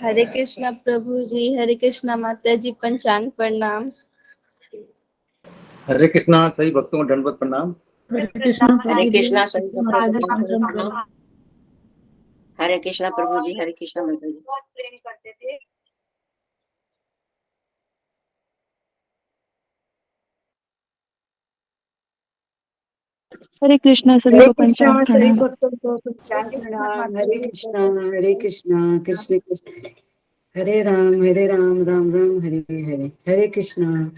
हरे कृष्णा प्रभु जी, हरे कृष्णा माता जी, पंचांग प्रणाम। हरे कृष्णा सभी भक्तों को दंडवत प्रणाम। हरे कृष्णा हरे कृष्णा सभी प्रभु भक्तों जी, को पंचांग दंडवत प्रणाम। हरे कृष्णा प्रभु जी, हरे कृष्णा माता जी। हरे कृष्णा सभी को पंचांग सभी प्रणाम। भक्तों को पंचांग प्रणाम। हरे कृष्णा कृष्ण कृष्ण हरे राम राम राम हरे हरे। हरे कृष्णा।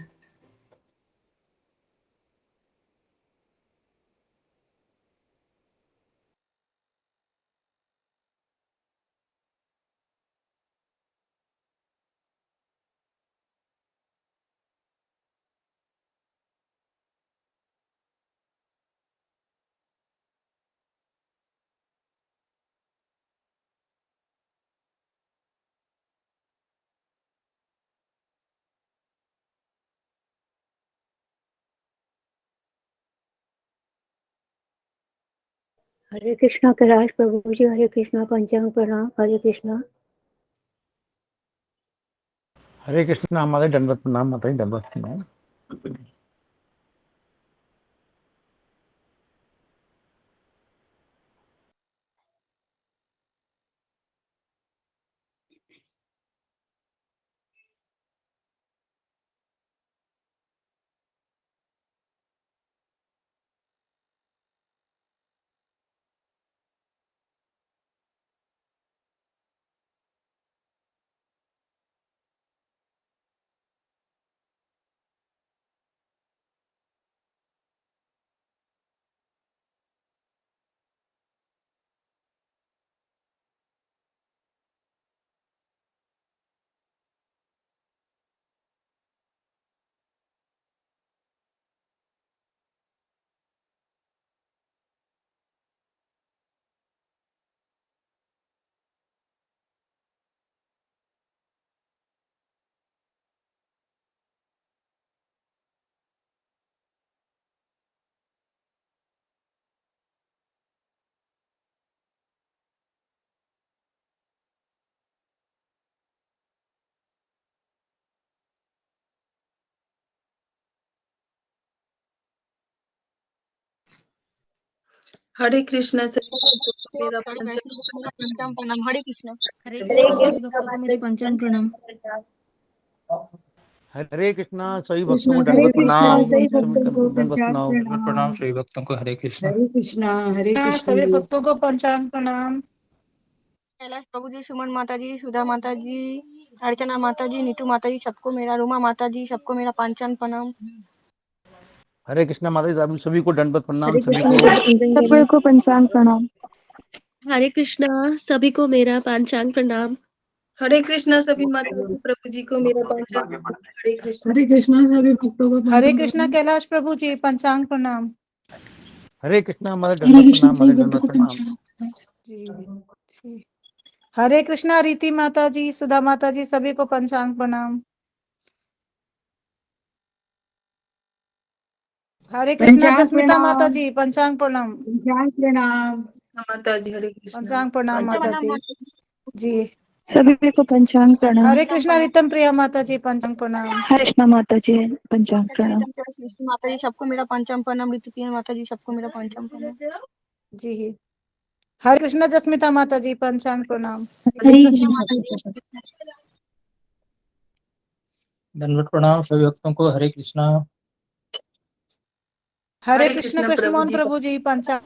हरे कृष्णा कैलाश प्रभु जी, हरे कृष्णा पंचांग प्रणाम। हरे कृष्णा। हरे कृष्णा हमारे दंडवत प्रणाम माता जी, दंडवत प्रणाम। हरे कृष्णा सभी भक्तों को मेरा पंचांग प्रणाम। हरे कृष्णा। हरे कृष्णा सभी भक्तों को मेरे पंचांग प्रणाम। हरे कृष्णा सभी भक्तों को कृष्णा हरे दंडवत कृष्णा प्रणाम। सभी सभी भक्तों को दंडवत पंचांग प्रणाम। प्रणाम। सभी भक्तों को हरे कृष्णा। हरे कृष्णा सभी भक्तों को पंचांग प्रणाम। कैलाश प्रभु जी, सुमन माता जी, सुधा माता जी, अर्चना माता जी, नीतू माता जी, सबको मेरा, रूमा माता जी, सबको मेरा पंचांग प्रणाम। हरे कृष्णा माता जी, सभी को दंडवत प्रणाम। हरे सभी कृष्णा को सभी को पंचांग प्रणाम। हरे कृष्णा सभी को मेरा पंचांग प्रणाम। हरे कृष्णा सभी माता जी प्रभु जी को मेरा पंचांग प्रणाम। हरे कृष्णा। हरे कृष्णा सभी भक्तों को हरे कृष्णा कैलाश प्रभु जी, पंचांग प्रणाम। हरे कृष्णा हमारे हरे दंडवत कृष्णा प्रणाम, सभी हमारे भक्तों दंडवत को प्रणाम। पंचांग जी जी। हरे कृष्णा रीति माता जी, सुधा माता जी, सभी को पंचांग प्रणाम। हरे कृष्णा पंचांग जस्मिता प्रणाम। माता जी, पंचांग प्रणाम। पंचांग प्रणाम। माता जी हरे कृष्णा। पंचांग प्रणाम माता जी। जी। सभी को पंचांग प्रणाम। हरे कृष्णा रितम प्रिया माता जी, पंचांग प्रणाम। हरे कृष्णा माता जी, पंचांग प्रणाम। माता जी सबको मेरा पंचांग प्रणाम। ऋतुप्रिया माता जी सबको मेरा पंचांग प्रणाम। जी। हरे कृष्णा जस्मिता माता जी, पंचांग प्रणाम। हरे कृष्णा। दंडवत प्रणाम सभी भक्तों को। हरे कृष्णा। हरे कृष्ण कृष्ण मोहन प्रभु जी, पंचांग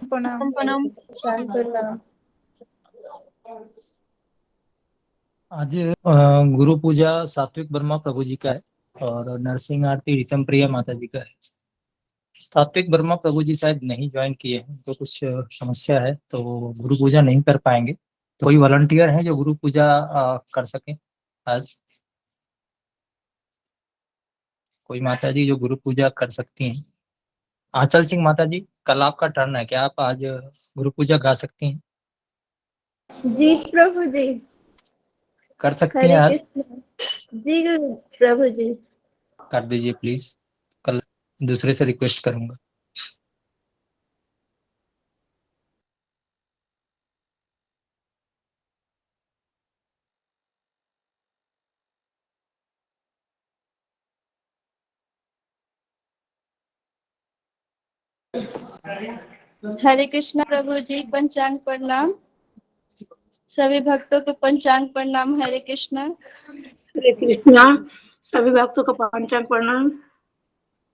प्रणाम। पंचांग प्रणाम। आज गुरु पूजा सात्विक वर्मा प्रभु जी का है और नरसिंह आरती रितम प्रिया माता जी का है। सात्विक वर्मा प्रभु जी शायद नहीं ज्वाइन किए हैं, तो कुछ समस्या है, तो गुरु पूजा नहीं कर पाएंगे। तो कोई वॉलंटियर है जो गुरु पूजा कर सके आज? कोई माता जी जो गुरु पूजा कर सकती हैं? आंचल सिंह माता जी, कल आपका टर्न है, क्या आप आज गुरु पूजा गा सकती हैं? जी प्रभु जी। कर सकती हैं हरे आज? कृष्ण जी गुरु प्रभु जी। कर दीजिए प्लीज, कल दूसरे से रिक्वेस्ट करूंगा। हरे कृष्णा प्रभु जी, पंचांग प्रणाम। सभी भक्तों को पंचांग प्रणाम। हरे कृष्णा। हरे कृष्णा, सभी भक्तों को पंचांग प्रणाम।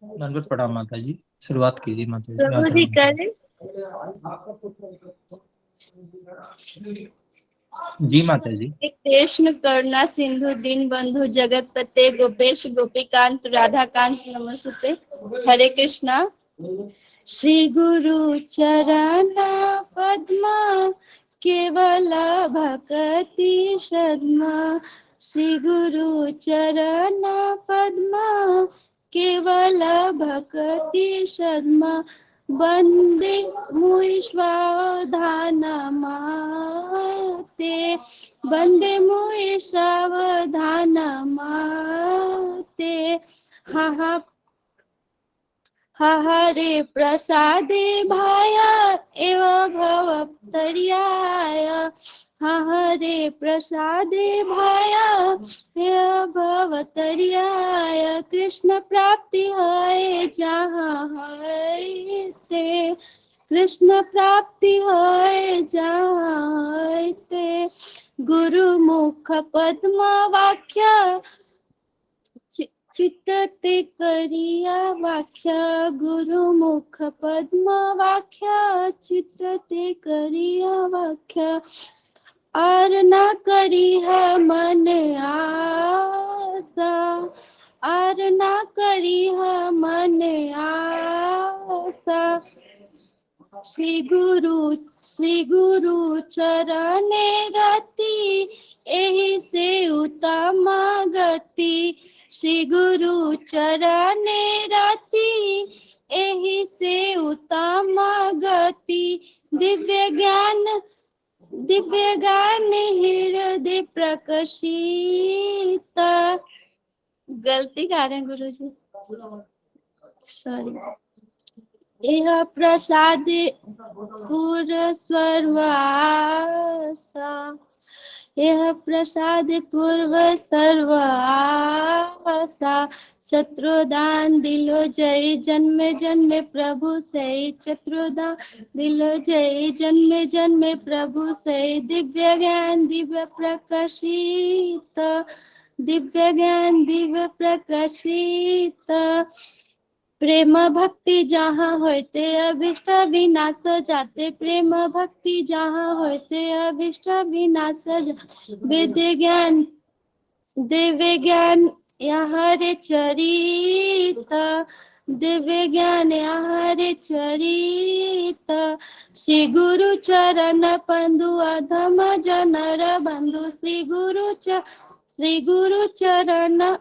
दंडवत प्रणाम माता जी, शुरुआत कीजिए माता जी। प्रभु जी करें। जी माता जी। कृष्ण करुणा सिंधु दीन बंधु जगत पते गोपेश गोपीकांत राधा कांत नमस्ते। हरे कृष्णा। श्री गुरु चरण पद्मा केवल भक्ति सद्मा। श्री गुरु चरण पद्मा केवल भक्ति सद्मा। वंदे मुईश्वरधान माते। वंदे मुई सावधान माते। हा हरे प्रसादे भाया एव भवतरियाय। हरे प्रसादे भाया एव भवतरियाय। कृष्ण प्राप्ति है जहाँ है ते। कृष्ण प्राप्ति है जहाँ है ते। गुरु मुख पद्म वाक्य चित्तते करिया वाख्या। गुरु मुख पद्म वाख्या चित्तते करिया वाख्या। और न करिहा मन आसा। और न करिहा मन आसा। श्री गुरु चरणे रति एहि से उत्तम गति। श्री गुरु चरणे रति एहि से उत्तम गति। दिव्य ज्ञान हृदय प्रकाशित। गलती गा रहे हैं गुरु जी, सॉरी। यह प्रसाद पूर्ण सर्वासा। यह प्रसाद पूर्व सर्वासा। चत्रोदान दिलो जय जन्मे जन्मे प्रभु से। चत्रोदान दिलो जय जन्मे जन्मे प्रभु से। दिव्य ज्ञान दिव्य प्रकाशित। दिव्य ज्ञान दिव्य प्रकाशित। प्रेम भक्ति जहाँ होते अभिष्ट विनाश जाते। प्रेम भक्ति जहाँ होते अभिष्ट विनाश जाते। वेद ज्ञान दिव्य ज्ञान यहाँ रे चरित। दिव्य ज्ञान यहाँ रे चरित। श्री गुरु चरण बंधु अधम जनर बंधु। श्री गुरु चरण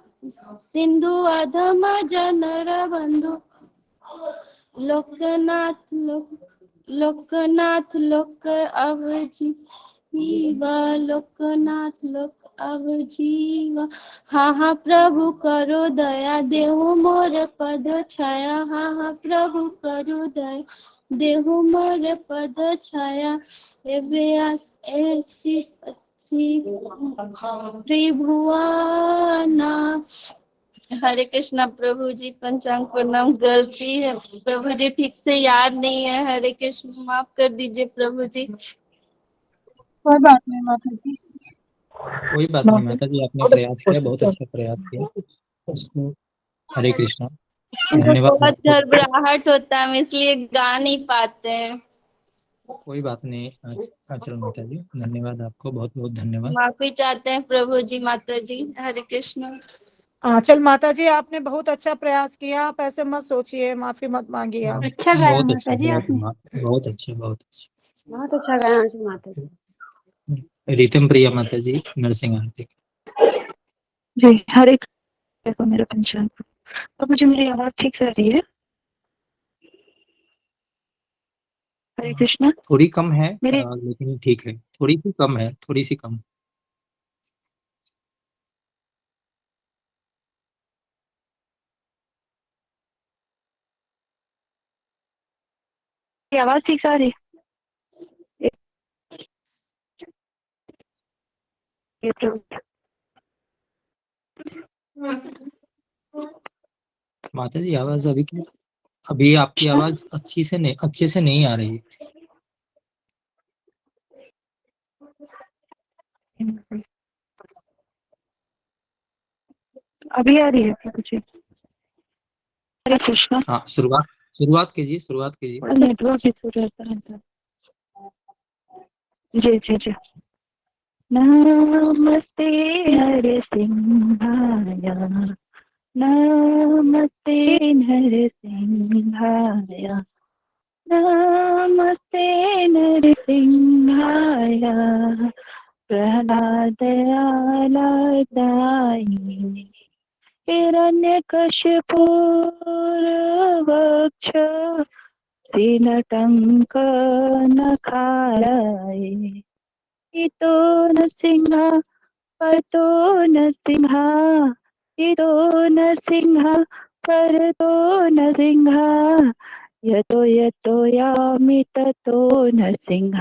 सिंधु अधम जनर बंधु। लोकनाथ लोकनाथ लोक अवजीवा, लोकनाथ लोक अवजीवा। हाँ हाँ प्रभु करो दया, देहु मोर पद छाया। हाँ हाँ प्रभु करो दया, देहु मोर पद छाया। एवे ऐसी त्रिभुवना। हरे कृष्णा प्रभु जी, पंचांग प्रणाम। गलती है प्रभु जी, ठीक से याद नहीं है। हरे कृष्ण, माफ कर दीजिए प्रभु जी। कोई बात नहीं माता जी। कोई बात नहीं माता जी, आपने प्रयास किया, बहुत अच्छा प्रयास किया उसको। हरे कृष्णा, मुझे धन्यवाद बहुत आपको। घबराहट होता है, हम इसलिए गा नहीं पाते हैं। कोई बात नहीं आचरण माता जी, धन्यवाद आपको, बहुत बहुत धन्यवाद। माफी चाहते हैं प्रभु जी, माता जी। हरे कृष्ण। आंचल माता जी, आपने बहुत अच्छा प्रयास किया, आप ऐसे मत सोचिए, माफी मत मांगिए आप। अच्छा गाया बहुत माता अच्छा, जी आपने, बहुत अच्छा, बहुत अच्छा। बहुत अच्छा गाया आंचल माता जी। रितम प्रिया माता जी, नरसिंह आरती। जी हरे कृष्ण। मेरा पंचांग तो मुझे मेरी आवाज ठीक से आ रही है? हरे कृष्णा। थोड़ी कम है मेरी लेकिन ठीक है, थोड़ी सी कम है, थोड़ी सी कम। आवाज ठीक से आ रही है? ये प्रभु। माता जी आवाज अभी आपकी आवाज अच्छे से नहीं आ रही। अभी आ रही है प्रभु जी? हरे कृष्णा। हाँ, शुरुआत कीजिए, शुरुआत कीजिए। थोड़ा नेटवर्क इशू रहता है। जी जी जी। नमस्ते हरे सिंहाया, नमस्ते नरसिंहाय, नमस्ते नरसिंहाय, प्रह्लादयालादायिने, हिरण्यकशिपूर्वक्ष नखाराय, इतो नरसिंह परतो नरसिंह, इतो नरसिंह परतो नरसिंह, यतो यतो यामि ततो नरसिंह,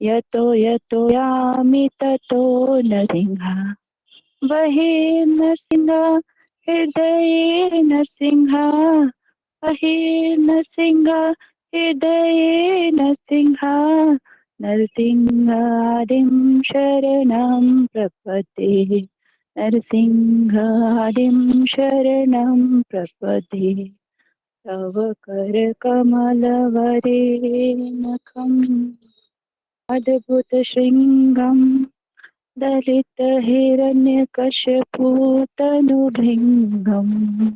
यतो यतो यामि ततो नरसिंह, वही नरसिंह हृदये नरसिंह, वही नरसिंह हृदये नरसिंह, नरसिंहादिं शरणं प्रपद्ये, नरसिंहादिं शरणं प्रपद्ये, तव करकमलवरेणकम् अद्भुतशृङ्गं दलितहिरण्यकशपूतनुभृङ्गम्,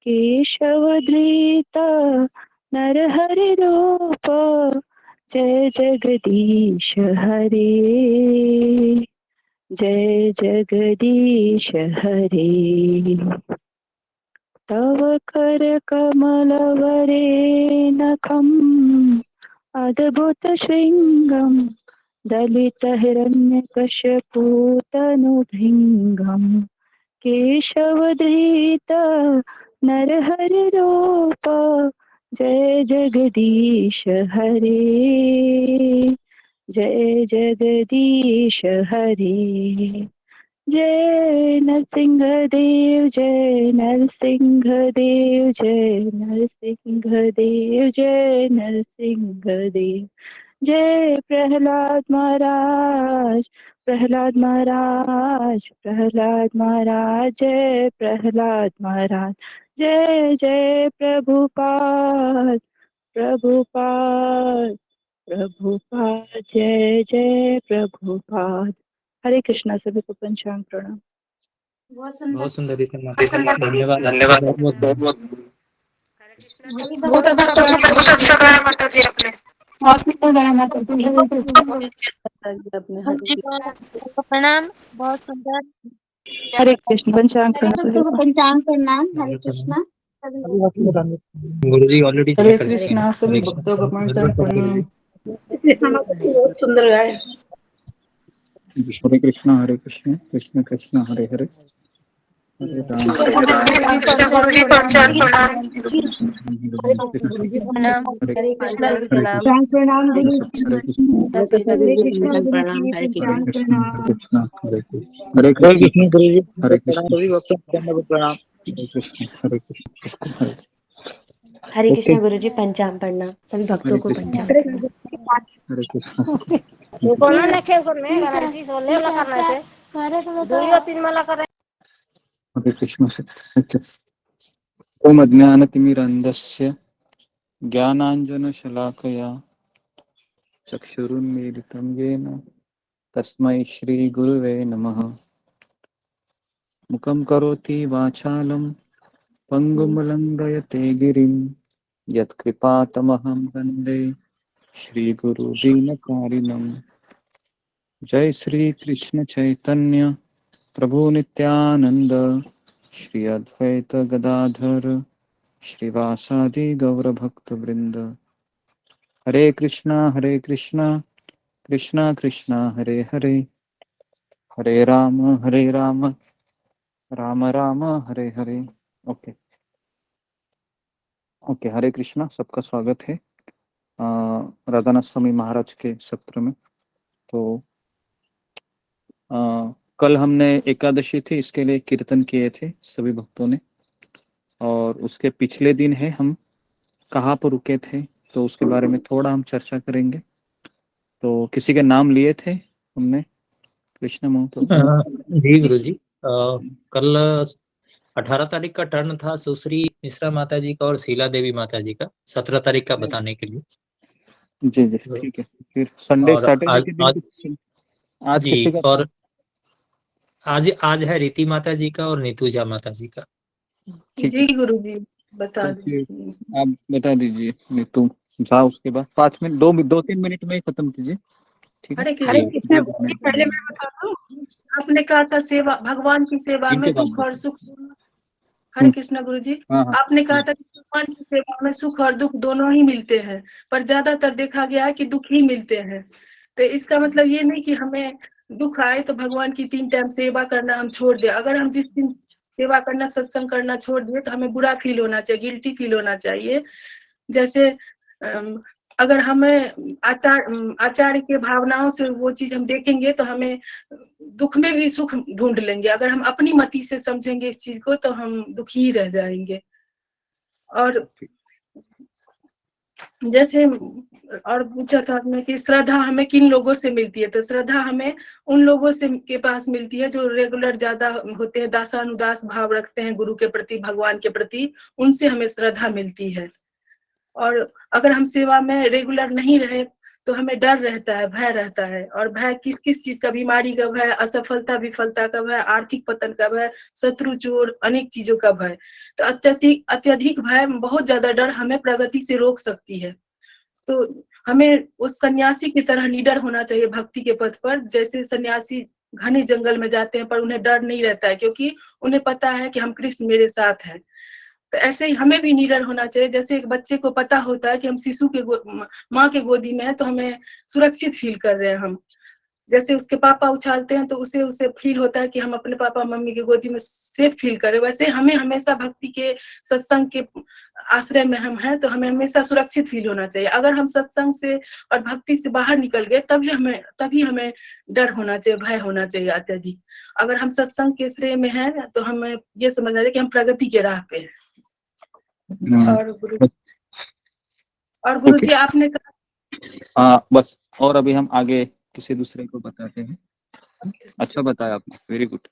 केशवधृत नरहरिरूप, जय जगदीश हरे, जय जगदीश हरे, तव करकमलवरेणकम् अद्भुतशृङ्गं दलितहिरण्यकशपूतनुभृङ्गम्, केशवधृत नरहरिरूप, जय जगदीश हरे, जय जगदीश हरे, जय नरसिंहदेव, जय नरसिंहदेव, जय नरसिंहदेव, जय नरसिंहदेव, जय प्रहलाद महाराज, प्रहलाद महाराज, प्रहलाद महाराज, जय प्रहलाद महाराज, जय जय प्रभुपाद, प्रभुपाद, प्रभुपाद, जय जय प्रभुपाद। हरे कृष्णा, सभी को पंचांग प्रणाम। बहुत सुंदर रितम माता जी, धन्यवाद, बहुत बहुत धन्यवाद। बहुत अच्छा गाया माता जी आपने। प्रणाम, बहुत सुंदर। हरे कृष्ण, पंचांग प्रणाम सभी भक्तों को को। पंचांग प्रणाम। हरे धन्यवाद। कृष्णा। गुरु जी ऑलरेडी हरे ज्वाइन कर चुके हैं। कृष्णा सभी हरे भक्तों को कृष्णा। पंचांग प्रणाम। कृष्ण माता जी बहुत सुंदर गाए। हरे कृष्णा कृष्ण कृष्ण हरे हरे हरे गुरु जी पंचांग प्रणाम। प्रणाम। हरे कृष्णा प्रणाम। पंचांग प्रणाम गुरु जी। हरे कृष्ण हरे कृष्णा पंचांग गुरु प्रणाम। जी, हरे कृष्ण। पंचांग प्रणाम। हरे कृष्ण हरे कृष्ण गुरु जी हरे प्रणाम, कृष्ण सभी भक्तों को दंडवत प्रणाम। हरे कृष्ण हरे हरे ओके कृष्णा गुरु जी पंचांग प्रणाम सभी भक्तों हरे को कृष्ण पंचांग प्रणाम। हरे कृष्ण हरे कृष्ण से ओम अज्ञानतिमिरन्धस्य ज्ञानाञ्जनशलाकया चक्षुरुन्मीलितं येन तस्मै श्रीगुरुवे नमः। मुखं करोति वाचालं पङ्गुं लङ्घयते गिरिं यत्कृपातमहं वन्दे श्रीगुरुदीनकारिणम्। जय श्री कृष्ण चैतन्य प्रभु नित्यानंद श्री अद्वैत गदाधर श्रीवासादि गौर भक्त वृंद। हरे कृष्णा कृष्णा कृष्णा हरे हरे हरे राम राम राम हरे हरे। ओके ओके हरे कृष्णा, सबका स्वागत है राधानाथ स्वामी महाराज के सत्र में। तो कल हमने एकादशी थी, इसके लिए कीर्तन किए थे सभी भक्तों ने, और उसके पिछले दिन है हम कहाँ पर रुके थे तो उसके बारे में थोड़ा हम चर्चा करेंगे। तो किसी के नाम लिए थे हमने कृष्ण महाप्रभु। जी गुरु जी, कल 18 तारीख का टर्न था सुश्री मिश्रा माता जी का और शीला देवी माता जी का, 17 तारीख का बताने के लिए। जी जी ठीक है। फिर संडे और सैटरडे आज के दिन आज जी, किसी का और आज है रीति माता जी का और नीतूजा माता जी का। ठीक जी है। गुरु जी बता तो फिर दीजिए। आप बता दीजिए, नहीं तुम जाओ उसके बाद 5 मिनट 2-3 मिनट में ही खत्म कीजिए, ठीक है। हरे जी कृष्ण। पहले मैं बताता हूँ। आपने कहा था सेवा, भगवान की सेवा इनके में बाद दुख और बताओ। सुख। हरे कृष्ण गुरु जी। हाँ हाँ आपने कहा था कि भगवान की सेवा में सुख और दुख दोनों ही मिलते हैं, पर ज्यादातर देखा गया है कि दुख ही मिलते हैं। तो इसका मतलब ये नहीं कि हमें दुख आए तो भगवान की 3 टाइम सेवा करना हम छोड़ दें। अगर हम जिस दिन सेवा करना, सत्संग करना छोड़ दिए तो हमें बुरा फील होना चाहिए, गिल्टी फील होना चाहिए। जैसे अगर हमें आचार्य के भावनाओं से वो चीज हम देखेंगे तो हमें दुख में भी सुख ढूंढ लेंगे। अगर हम अपनी मति से समझेंगे इस चीज को तो हम दुखी ही रह जाएंगे। और जैसे और पूछा था आपने कि श्रद्धा हमें किन लोगों से मिलती है, तो श्रद्धा हमें उन लोगों से के पास मिलती है जो रेगुलर ज्यादा होते हैं, दासानुदास भाव रखते हैं गुरु के प्रति, भगवान के प्रति, उनसे हमें श्रद्धा मिलती है। और अगर हम सेवा में रेगुलर नहीं रहे तो हमें डर रहता है, भय रहता है। और भय किस किस चीज का, बीमारी का भय, असफलता विफलता का भय, आर्थिक पतन का भय, शत्रु चोर, अनेक चीजों का भय। तो अत्यधिक भय, बहुत ज्यादा डर हमें प्रगति से रोक सकती है। तो हमें उस सन्यासी की तरह निडर होना चाहिए भक्ति के पथ पर। जैसे सन्यासी घने जंगल में जाते हैं पर उन्हें डर नहीं रहता है, क्योंकि उन्हें पता है कि हम कृष्ण मेरे साथ है। तो ऐसे ही हमें भी निडर होना चाहिए। जैसे एक बच्चे को पता होता है कि हम शिशु के माँ के गोदी में है तो हमें सुरक्षित फील कर रहे हैं हम। जैसे उसके पापा उछालते हैं तो उसे उसे फील होता है कि हम अपने पापा मम्मी की गोदी में सेफ फील करें। वैसे हमें हमेशा भक्ति के, सत्संग के आश्रय में हम हैं तो हमें हमेशा सुरक्षित फील होना चाहिए। अगर हम सत्संग से और भक्ति से बाहर निकल गए तभी हमें डर होना चाहिए, भय होना चाहिए अत्यधिक। अगर हम सत्संग के श्रेय में हैं तो हमें ये समझना चाहिए कि हम प्रगति के राह पे हैं। और गुरु जी आपने कहा बस, और अभी हम आगे किसी दूसरे को बताते हैं। अच्छा बताया आपने, वेरी गुड।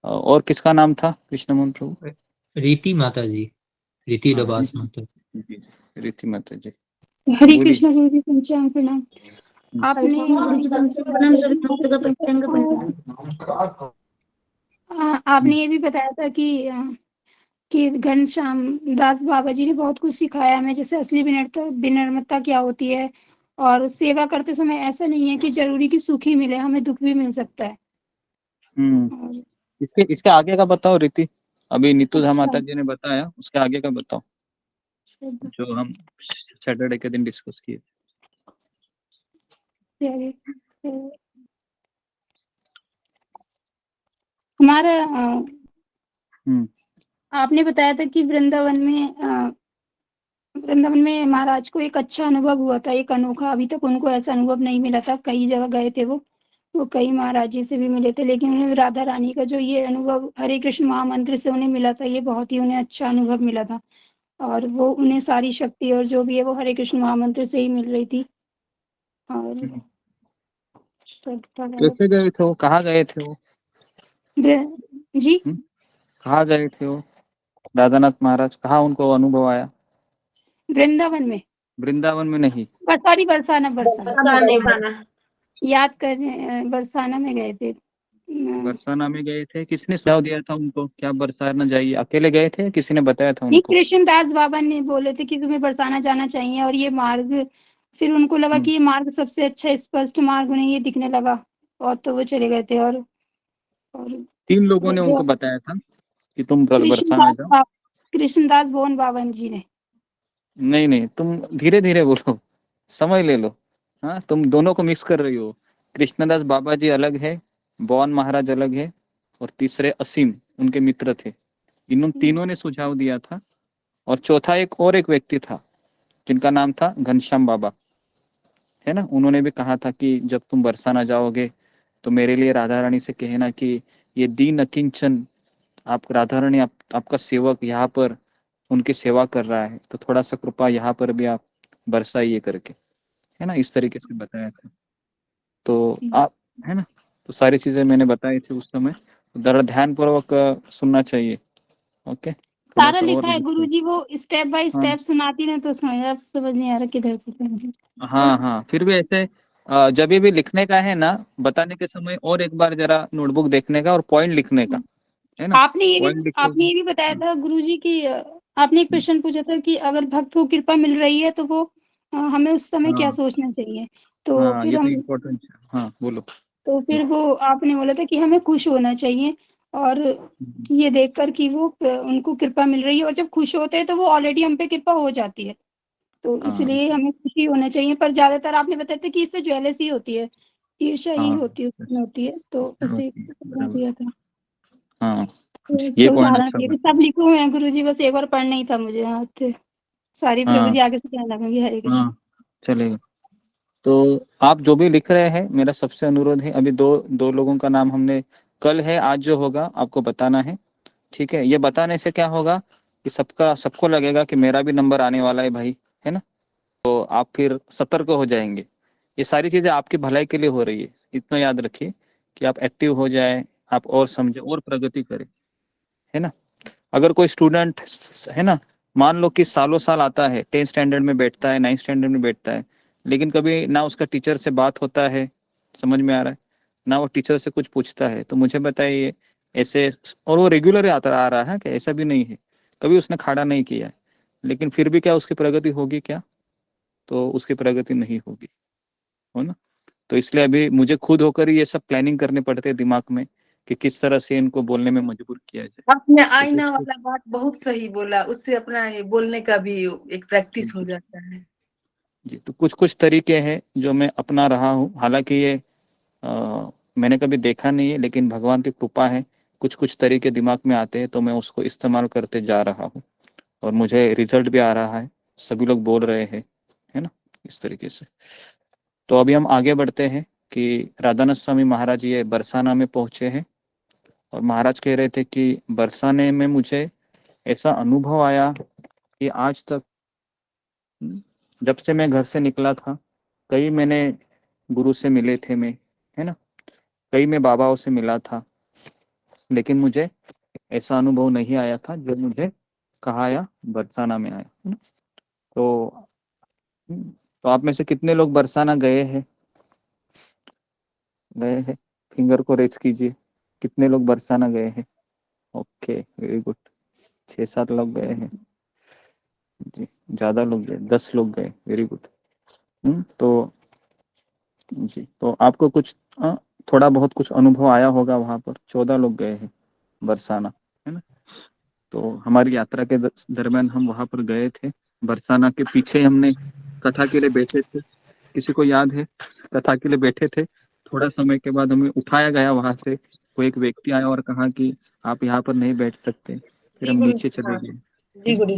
और किसका नाम था कृष्ण मोहन प्रभु? रीति माता जी, रीति लबास माता जी। रीति माता जी। हरे कृष्ण गुरु जी, पंचांग प्रणाम। आपने आपने ये भी बताया था कि घनश्याम दास बाबा जी ने बहुत कुछ सिखाया हमें, जैसे असली विनम्रता क्या होती है। और सेवा करते समय ऐसा नहीं है कि जरूरी कि सुख ही मिले, हमें दुख भी मिल सकता है। इसके आगे का बताओ रीति। अभी नीतू धा अच्छा। माता जी ने बताया, उसके आगे का बताओ जो हम सैटरडे के दिन डिस्कस किए। हमारा हम्म आपने बताया था कि वृंदावन में महाराज को एक अच्छा अनुभव हुआ था, एक अनोखा। अभी तक उनको ऐसा अनुभव नहीं मिला था। कई जगह गए थे वो कई महाराज जी से भी मिले थे, लेकिन उन्हें राधा रानी का जो ये अनुभव हरे कृष्ण महामंत्र से उन्हें मिला था, ये बहुत ही उन्हें अच्छा अनुभव मिला था। और वो उन्हें सारी शक्ति और जो भी है वो हरे कृष्ण महामंत्र से ही मिल रही थी। और कैसे गए थे वो, कहाँ गए थे वो? जी, कहाँ गए थे वो राधानाथ महाराज, कहाँ उनको अनुभव आया? वृंदावन में। वृंदावन में नहीं, सॉरी, बरसाना बरसाना। याद करने, बरसाना में गए थे। बरसाना में गए थे। किसने सुझाव दिया था उनको क्या बरसाना जाइए? अकेले गए थे, किसी ने बताया था नहीं, उनको? कृष्णदास बाबा ने बोले थे कि तुम्हें बरसाना जाना चाहिए, और ये मार्ग, फिर उनको लगा कि ये मार्ग सबसे अच्छा स्पष्ट मार्ग उन्हें ये दिखने लगा, और तो वो चले गए थे। और 3 लोगों ने उनको बताया था कि तुम बरसाना जाओ। कृष्णदास बोन बावन जी ने। नहीं नहीं, तुम धीरे धीरे बोलो, समय ले लो। हाँ, तुम दोनों को मिक्स कर रही हो। कृष्णदास बाबा जी अलग है, बौन महाराज अलग है, और तीसरे असीम उनके मित्र थे। इन तीनों ने सुझाव दिया था। और चौथा एक व्यक्ति था जिनका नाम था घनश्याम बाबा, है ना। उन्होंने भी कहा था कि जब तुम बरसाना जाओगे तो मेरे लिए राधा रानी से कहना कि ये दीन अकिंचन आप राधा रानी आपका सेवक यहाँ पर उनकी सेवा कर रहा है, तो थोड़ा सा कृपा यहाँ पर भी आप बरसाइए करके, है ना। इस तरीके से बताया था। तो आप, है ना, तो सारी चीजें मैंने बताई थी उस समय। जरा ध्यान पूर्वक सुनना चाहिए। ओके, थोड़ा सारा सा और लिखा है गुरुजी, वो स्टेप बाय हाँ स्टेप सुनाती ना, तो समझ नहीं आ रहा किधर से समझे। हाँ हाँ, फिर भी ऐसे जब भी लिखने का है ना, बताने के समय और एक बार जरा नोटबुक देखने का और पॉइंट लिखने का, है ना। पॉइंट लिखो। आपने ये भी बताया था गुरुजी की, आपने एक प्रश्न पूछा था कि अगर भक्त को कृपा मिल रही है तो वो हमें उस समय क्या हाँ सोचना चाहिए। तो हाँ, फिर ये तो हम इम्पोर्टेंट है। हाँ बोलो। तो फिर वो आपने बोला था कि हमें खुश होना चाहिए, और ये देखकर कि वो उनको कृपा मिल रही है, और जब खुश होते हैं तो वो ऑलरेडी हम पे कृपा हो जाती है। तो हाँ इसलिए हमें खुशी होना चाहिए। पर ज्यादातर आपने बताया था कि इससे जेलसी होती है, ईर्ष्या ही हाँ, होती है, उसमें होती है। तो ऐसे बता बराबर। दिया था। हाँ, तो ये इससे पॉइंट उदाहरण अच्छा दिए थे, बता। सब लिखे हुए हैं गुरुजी, बस एक बार पढ़ना ही था मुझे। हाँ, तो सारी प्रभु हाँ जी आगे से कहने लगेंगे। हरे कृष्ण। हाँ, चलेगा। तो आप जो भी लिख रहे हैं, मेरा सबसे अनुरोध है, अभी दो दो लोगों का नाम हमने कल है, आज जो होगा आपको बताना है, ठीक है। ये बताने से क्या होगा कि सबको लगेगा कि मेरा भी नंबर आने वाला है भाई, है ना। तो आप फिर सतर्क हो जाएंगे। ये सारी चीजें आपकी भलाई के लिए हो रही है, इतना याद रखिए कि आप एक्टिव हो जाए, आप और समझे और प्रगति करें, है ना। अगर कोई स्टूडेंट, है ना, मान लो कि सालों साल आता है, 10th स्टैंडर्ड में बैठता है, 9th स्टैंडर्ड में बैठता है, लेकिन कभी ना उसका टीचर से बात होता है, समझ में आ रहा है, ना वो टीचर से कुछ पूछता है, तो मुझे बताइए ऐसे। और वो रेगुलर आता आ रहा है कि ऐसा भी नहीं है, कभी उसने खाड़ा नहीं किया है, लेकिन फिर भी क्या उसकी प्रगति होगी क्या? तो उसकी प्रगति नहीं होगी, हो ना। तो इसलिए अभी मुझे खुद होकर ही ये सब प्लानिंग करने पड़ते हैं दिमाग में कि किस तरह से इनको बोलने में मजबूर किया जाए। आपने तो आईना वाला बात बहुत सही बोला, उससे अपना ये बोलने का भी एक प्रैक्टिस हो जाता है। जी, तो कुछ कुछ तरीके हैं जो मैं अपना रहा हूँ। हालांकि ये मैंने कभी देखा नहीं है, लेकिन भगवान की कृपा है, कुछ कुछ तरीके दिमाग में आते हैं तो मैं उसको इस्तेमाल करते जा रहा हूँ, और मुझे रिजल्ट भी आ रहा है, सभी लोग बोल रहे हैं, है ना, इस तरीके से। तो अभी हम आगे बढ़ते हैं कि राधानाथ स्वामी महाराज ये बरसाना में पहुंचे हैं, और महाराज कह रहे थे कि बरसाने में मुझे ऐसा अनुभव आया कि आज तक, जब से मैं घर से निकला था, कई मैंने गुरु से मिले थे मैं, है ना, कई मैं बाबाओं से मिला था, लेकिन मुझे ऐसा अनुभव नहीं आया था जो मुझे कहा या बरसाना में आया, है ना। तो आप में से कितने लोग बरसाना गए हैं? फिंगर को रेज कीजिए, कितने लोग बरसाना गए हैं? Okay, very good. 6-7 लोग गए हैं जी, ज्यादा लोग गए, 10 लोग गए, वेरी गुड। तो जी, तो आपको कुछ थोड़ा बहुत कुछ अनुभव आया होगा वहां पर। 14 लोग गए हैं बरसाना, है ना। तो हमारी यात्रा के दरमियान हम वहां पर गए थे। बरसाना के पीछे हमने कथा के लिए बैठे थे, किसी को याद है? कथा के लिए बैठे थे, थोड़ा समय के बाद हमें उठाया गया वहां से। कोई एक व्यक्ति आया और कहा कि आप यहाँ पर नहीं बैठ सकते, फिर हम नीचे चले गए। जी गुरु।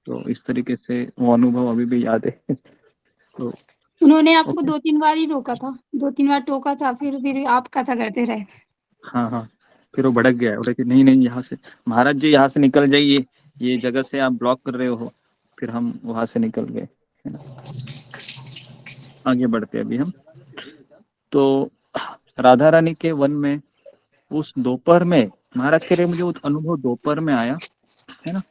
तो इस तरीके से वो अनुभव अभी भी याद है। तो उन्होंने आपको ओके। 2-3 बार ही रोका था, 2-3 बार टोका था, फिर आप कथा करते रहे। हाँ हाँ, फिर वो भड़क गया, बोले कि नहीं नहीं, यहाँ से महाराज जी यहाँ से निकल जाइए, ये जगह से आप ब्लॉक कर रहे हो। फिर हम वहां से निकल गए, है ना। आगे बढ़ते अभी हम। तो राधा रानी के वन में उस दोपहर में महाराज कह रहे मुझे वो अनुभव दोपहर में आया, है ना।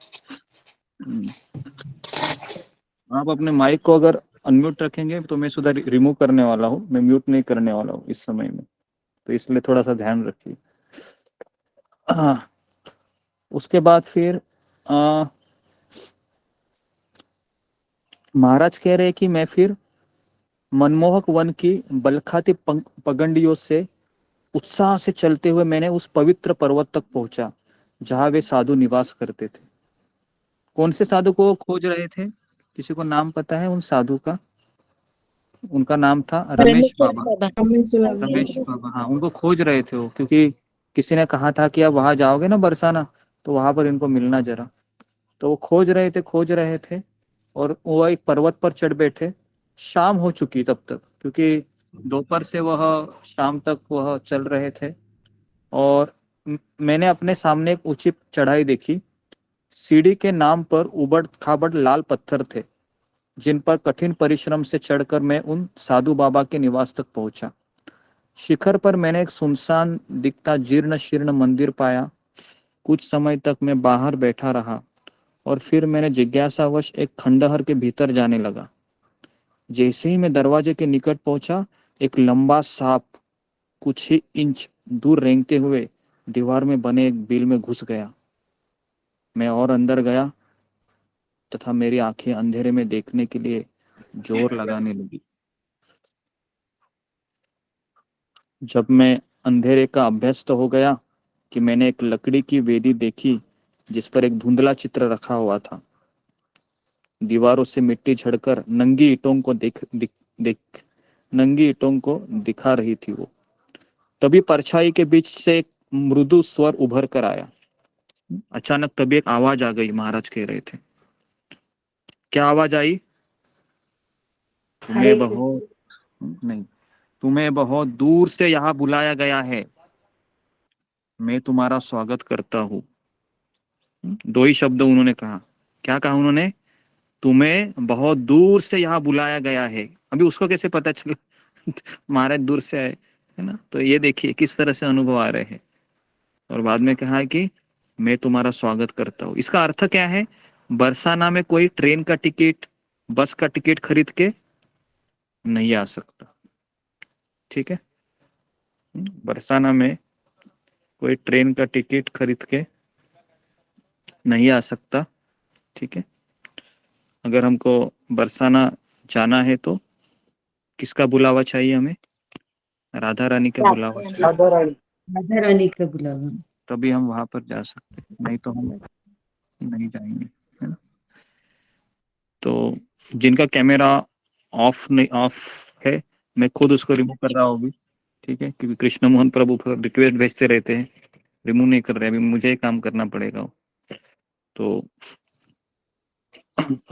आप अपने माइक को अगर अनम्यूट रखेंगे तो मैं सुधा रिमूव करने वाला हूँ, मैं म्यूट नहीं करने वाला हूँ इस समय में, तो इसलिए थोड़ा सा ध्यान रखिए। उसके बाद फिर महाराज कह रहे कि मैं फिर मनमोहक वन की बलखाती पगंडियों से उत्साह से चलते हुए मैंने उस पवित्र पर्वत तक पहुंचा जहां वे साधु निवास करते थे। कौन से साधु को खोज रहे थे? किसी को नाम पता है उन साधु का? उनका नाम था रमेश बाबा। रमेश बाबा, हाँ, उनको खोज रहे थे वो, क्योंकि किसी ने कहा था कि आप वहां जाओगे ना बरसाना, तो वहां पर इनको मिलना जरा। तो वो खोज रहे थे और वो एक पर्वत पर चढ़ बैठे। शाम हो चुकी तब तक, क्योंकि दोपहर से वह शाम तक वह चल रहे थे। और मैंने अपने सामने एक ऊंची चढ़ाई देखी। सीढ़ी के नाम पर उबड़ खाबड़ लाल पत्थर थे, जिन पर कठिन परिश्रम से चढ़कर मैं उन साधु बाबा के निवास तक पहुंचा। शिखर पर मैंने एक सुनसान दिखता जीर्ण शीर्ण मंदिर पाया। कुछ समय तक मैं बाहर बैठा रहा और फिर मैंने जिज्ञासावश एक खंडहर के भीतर जाने लगा। जैसे ही मैं दरवाजे के निकट पहुंचा, एक लंबा सांप कुछ ही इंच दूर रेंगते हुए दीवार में बने एक बिल में घुस गया। मैं और अंदर गया तथा मेरी आंखें अंधेरे में देखने के लिए जोर लगाने लगी। जब मैं अंधेरे का अभ्यस्त हो गया कि मैंने एक लकड़ी की वेदी देखी जिस पर एक धुंधला चित्र रखा हुआ था। दीवारों से मिट्टी झड़कर नंगी ईंटों को दिखा रही थी वो। तभी परछाई के बीच से एक मृदु स्वर उभर कर आया। अचानक तभी एक आवाज आ गई। महाराज कह रहे थे, क्या आवाज आई? तुम्हें बहुत दूर से यहाँ बुलाया गया है, मैं तुम्हारा स्वागत करता हूँ। 2 ही शब्द उन्होंने कहा। क्या कहा उन्होंने? तुम्हें बहुत दूर से यहाँ बुलाया गया है। अभी उसको कैसे पता चला महाराज दूर से आए, है ना। तो ये देखिए किस तरह से अनुभव आ रहे हैं। और बाद में कहा कि मैं तुम्हारा स्वागत करता हूँ। इसका अर्थ क्या है? बरसाना में कोई ट्रेन का टिकट, बस का टिकट खरीद के नहीं आ सकता, ठीक है। बरसाना में कोई ट्रेन का टिकट खरीद के नहीं आ सकता, ठीक है। अगर हमको बरसाना जाना है तो किसका बुलावा चाहिए हमें? राधा रानी का बुलावा चाहिए। राधा रानी का बुलावा, तभी हम वहां पर जा सकते, नहीं तो हम नहीं जाएंगे, है ना। तो जिनका कैमरा ऑफ है, मैं खुद उसको रिमूव कर रहा हूँ अभी, ठीक है, क्योंकि कृष्ण मोहन प्रभु रिक्वेस्ट भेजते रहते हैं, रिमूव नहीं कर रहे, अभी मुझे काम करना पड़ेगा। तो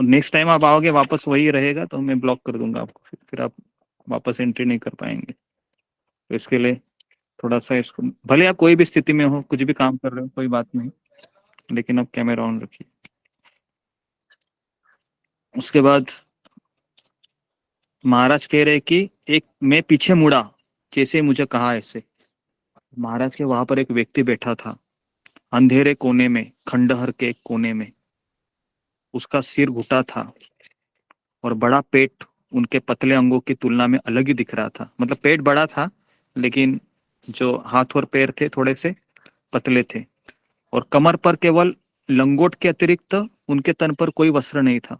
नेक्स्ट टाइम आप आओगे वापस वही रहेगा तो मैं ब्लॉक कर दूंगा आपको, फिर आप वापस एंट्री नहीं कर पाएंगे। तो इसके लिए थोड़ा सा इसको, भले आप कोई भी स्थिति में हो, कुछ भी काम कर रहे हो, कोई बात नहीं, लेकिन आप कैमरा ऑन रखिए। उसके बाद महाराज कह रहे कि एक मैं पीछे मुड़ा, जैसे मुझे कहा ऐसे। महाराज के वहां पर एक व्यक्ति बैठा था, अंधेरे कोने में, खंडहर के एक कोने में। उसका सिर घुटा था और बड़ा पेट उनके पतले अंगों की तुलना में अलग ही दिख रहा था। मतलब पेट बड़ा था लेकिन जो हाथ और पैर थे थोड़े से पतले थे, और कमर पर केवल लंगोट के अतिरिक्त उनके तन पर कोई वस्त्र नहीं था।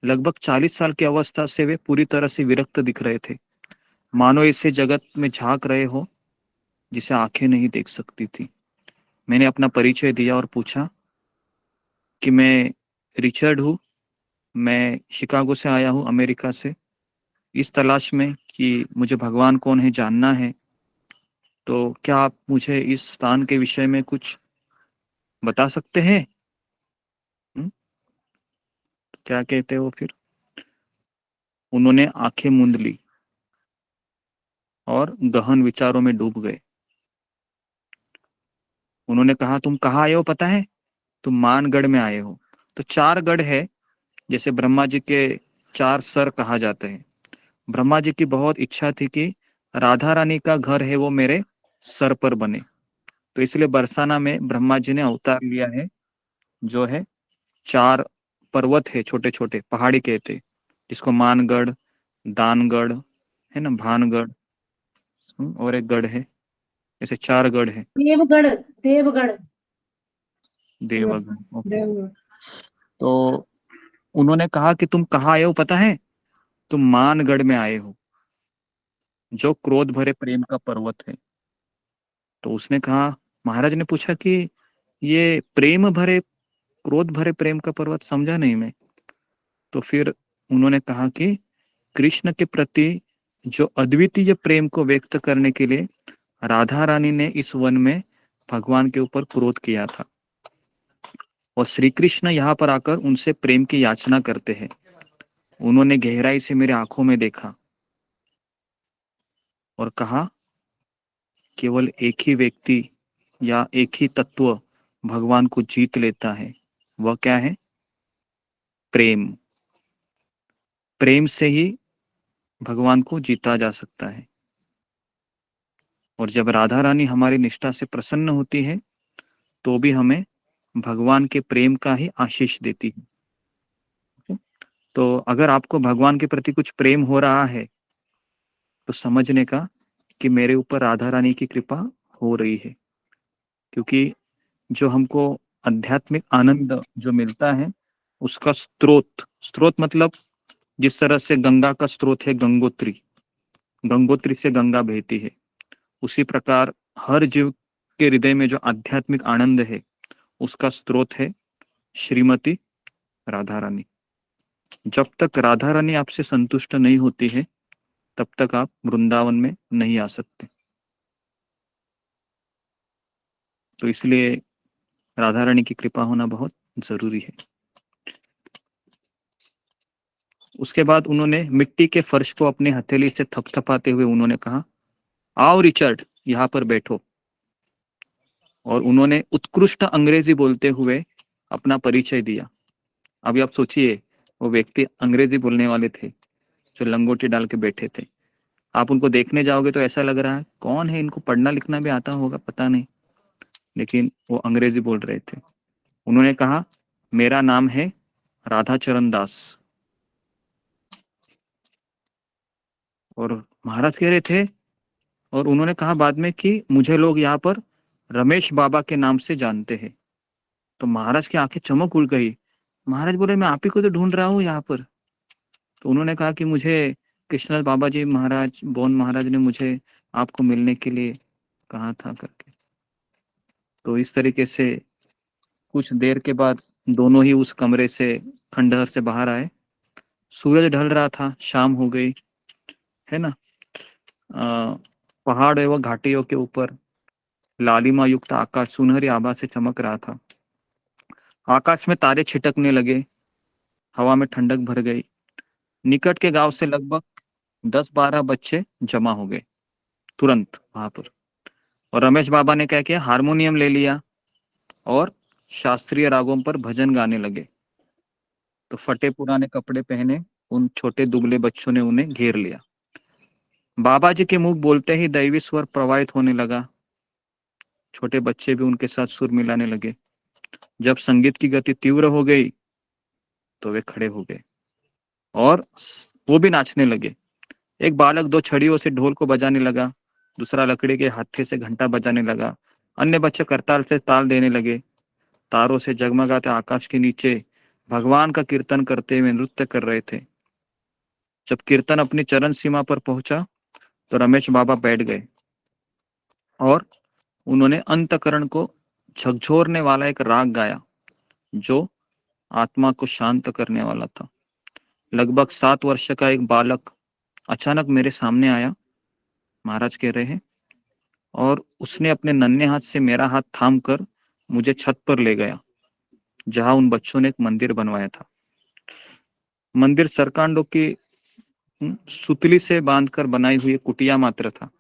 लगभग 40 साल की अवस्था से वे पूरी तरह से विरक्त दिख रहे थे, मानो इसे जगत में झांक रहे हो जिसे आंखें नहीं देख सकती थी। मैंने अपना परिचय दिया और पूछा, कि मैं रिचर्ड हूँ, मैं शिकागो से आया हूँ, अमेरिका से, इस तलाश में कि मुझे भगवान कौन है जानना है। तो क्या आप मुझे इस स्थान के विषय में कुछ बता सकते हैं? क्या कहते हो फिर? उन्होंने आंखें मूंद ली और गहन विचारों में डूब गए। उन्होंने कहा, तुम कहाँ आए हो पता है? तुम मानगढ़ में आए हो। तो 4 गढ़ है, जैसे ब्रह्मा जी के 4 सर कहा जाते हैं। ब्रह्मा जी की बहुत इच्छा थी कि राधा रानी का घर है वो मेरे सर पर बने, तो इसलिए बरसाना में ब्रह्मा जी ने अवतार लिया है, जो है 4 पर्वत है, छोटे छोटे पहाड़ी कहते, जिसको मानगढ़, दानगढ़ है ना, भानगढ़, और एक गढ़ है, ऐसे 4 गढ़ है। देवगढ़, देवगढ़, देवगढ़, ओके। देवगढ़। तो उन्होंने कहा कि तुम कहाँ आए हो पता है? तुम मानगढ़ में आए हो, जो क्रोध भरे प्रेम का पर्वत है। तो उसने कहा, महाराज ने पूछा कि ये प्रेम भरे, क्रोध भरे प्रेम का पर्वत समझा नहीं मैं। तो फिर उन्होंने कहा कि कृष्ण के प्रति जो अद्वितीय प्रेम को व्यक्त करने के लिए राधा रानी ने इस वन में भगवान के ऊपर क्रोध किया था, और श्री कृष्ण यहाँ पर आकर उनसे प्रेम की याचना करते हैं। उन्होंने गहराई से मेरे आंखों में देखा और कहा, केवल एक ही व्यक्ति या एक ही तत्व भगवान को जीत लेता है, वह क्या है? प्रेम। प्रेम से ही भगवान को जीता जा सकता है। और जब राधा रानी हमारी निष्ठा से प्रसन्न होती है, तो भी हमें भगवान के प्रेम का ही आशीष देती है। तो अगर आपको भगवान के प्रति कुछ प्रेम हो रहा है, तो समझने का कि मेरे ऊपर राधा रानी की कृपा हो रही है, क्योंकि जो हमको आध्यात्मिक आनंद जो मिलता है, उसका स्रोत मतलब जिस तरह से गंगा का स्रोत है गंगोत्री, गंगोत्री से गंगा बहती है, उसी प्रकार हर जीव के हृदय में जो आध्यात्मिक आनंद है, उसका स्रोत है श्रीमती राधा रानी। जब तक राधा रानी आपसे संतुष्ट नहीं होती है, तब तक आप वृंदावन में नहीं आ सकते। तो इसलिए राधा रानी की कृपा होना बहुत जरूरी है। उसके बाद उन्होंने मिट्टी के फर्श को अपने हथेली से थपथपाते हुए उन्होंने कहा, आओ रिचर्ड, यहाँ पर बैठो। और उन्होंने उत्कृष्ट अंग्रेजी बोलते हुए अपना परिचय दिया। अभी आप सोचिए, वो व्यक्ति अंग्रेजी बोलने वाले थे जो लंगोटी डाल के बैठे थे। आप उनको देखने जाओगे तो ऐसा लग रहा है कौन है, इनको पढ़ना लिखना भी आता होगा पता नहीं, लेकिन वो अंग्रेजी बोल रहे थे। उन्होंने कहा, मेरा नाम है राधा चरण दास। और महाराज कह रहे थे, और उन्होंने कहा बाद में कि मुझे लोग यहाँ पर रमेश बाबा के नाम से जानते हैं। तो महाराज की आंखें चमक उड़ गई। महाराज बोले, मैं आप ही को तो ढूंढ रहा हूँ यहाँ पर। तो उन्होंने कहा कि मुझे कृष्णदास बाबा जी महाराज, बोन महाराज ने मुझे आपको मिलने के लिए कहा था करके। तो इस तरीके से कुछ देर के बाद दोनों ही उस कमरे से, खंडहर से बाहर आए। सूरज ढल रहा था, शाम हो गई है ना। पहाड़ एवं घाटियों के ऊपर लालिमा युक्त आकाश सुनहरी आभा से चमक रहा था। आकाश में तारे छिटकने लगे, हवा में ठंडक भर गई। निकट के गांव से लगभग 10-12 बच्चे जमा हो गए तुरंत वहां पर। और रमेश बाबा ने क्या किया, हारमोनियम ले लिया और शास्त्रीय रागों पर भजन गाने लगे। तो फटे पुराने कपड़े पहने उन छोटे दुबले बच्चों ने उन्हें घेर लिया। बाबा जी के मुख बोलते ही दैवी स्वर प्रवाहित होने लगा। छोटे बच्चे भी उनके साथ सुर मिलाने लगे। जब संगीत की गति तीव्र हो गई, तो वे खड़े हो गए और वो भी नाचने लगे। एक बालक 2 छड़ियों से ढोल को बजाने लगा, दूसरा लकड़ी के हाथे से घंटा बजाने लगा। अन्य बच्चे करताल से ताल देने लगे। तारों से जगमगाते आकाश के नीचे भगवान का कीर्तन करते हुए नृत्य कर रहे थे। जब कीर्तन अपनी चरण सीमा पर पहुंचा, तो रमेश बाबा बैठ गए और उन्होंने अंतकरण को झकझोरने वाला एक राग गाया, जो आत्मा को शांत करने वाला था। लगभग 7 वर्ष का एक बालक अचानक मेरे सामने आया, महाराज कह रहे हैं, और उसने अपने नन्हे हाथ से मेरा हाथ थाम कर मुझे छत पर ले गया, जहां उन बच्चों ने एक मंदिर बनवाया था। मंदिर सरकांडों की सुतली से बांधकर बनाई हुई कुटिया मात्र था।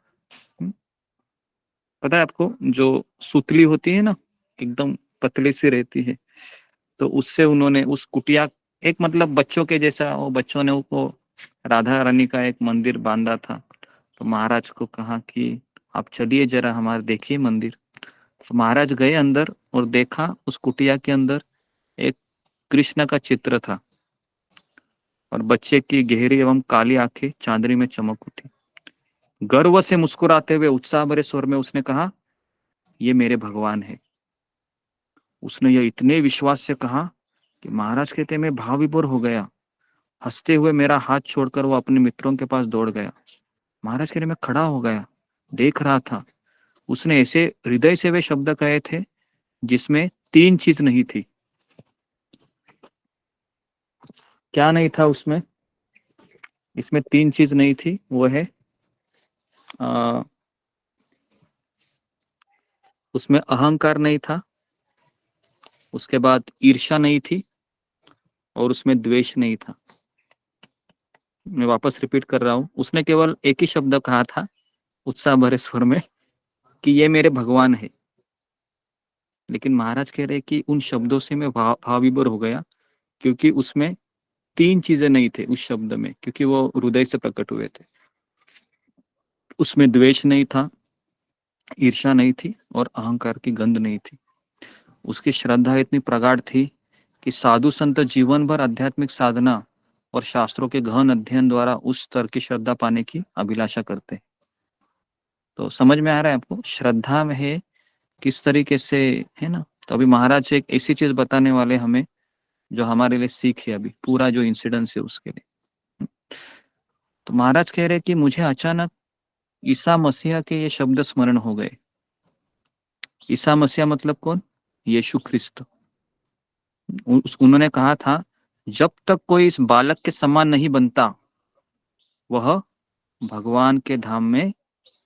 पता है आपको, जो सुतली होती है ना, एकदम पतली सी रहती है, तो उससे उन्होंने उस कुटिया, एक मतलब बच्चों के जैसा, वो बच्चों ने उसको राधा रानी का एक मंदिर बांधा था। तो महाराज को कहा कि आप चलिए जरा हमारे देखिए मंदिर। तो महाराज गए अंदर और देखा उस कुटिया के अंदर एक कृष्ण का चित्र था और बच्चे की गहरी एवं काली आंखें चांदनी में चमक उठी। गर्व से मुस्कुराते हुए उत्साह भरे स्वर में उसने कहा, ये मेरे भगवान है। उसने यह इतने विश्वास से कहा कि महाराज कहते मैं भाव विभोर हो गया। हंसते हुए मेरा हाथ छोड़कर वो अपने मित्रों के पास दौड़ गया। महाराज कहते मैं खड़ा हो गया, देख रहा था। उसने ऐसे हृदय से वे शब्द कहे थे जिसमें 3 चीज नहीं थी। क्या नहीं था उसमें? इसमें 3 चीज नहीं थी। वो है उसमें अहंकार नहीं था, उसके बाद ईर्ष्या नहीं थी, और उसमें द्वेष नहीं था। मैं वापस रिपीट कर रहा हूं, उसने केवल एक ही शब्द कहा था उत्साह भरे स्वर में कि ये मेरे भगवान है। लेकिन महाराज कह रहे कि उन शब्दों से मैं भाव विभोर हो गया, क्योंकि उसमें 3 चीजें नहीं थे उस शब्द में, क्योंकि वो हृदय से प्रकट हुए थे। उसमें द्वेष नहीं था, ईर्ष्या नहीं थी, और अहंकार की गंध नहीं थी। उसकी श्रद्धा इतनी प्रगाढ़ थी कि साधु संत जीवन भर आध्यात्मिक साधना और शास्त्रों के गहन अध्ययन द्वारा उस स्तर की श्रद्धा पाने की अभिलाषा करते हैं। तो समझ में आ रहा है आपको श्रद्धा में है किस तरीके से, है ना? तो अभी महाराज एक ऐसी चीज बताने वाले हमें जो हमारे लिए सीख है, अभी पूरा जो इंसिडेंस है उसके लिए। तो महाराज कह रहे कि मुझे अचानक ईसा मसीह के ये शब्द स्मरण हो गए। ईसा मसीह मतलब कौन? यीशु ख्रिस्त। उन्होंने कहा था, जब तक कोई इस बालक के समान नहीं बनता वह भगवान के धाम में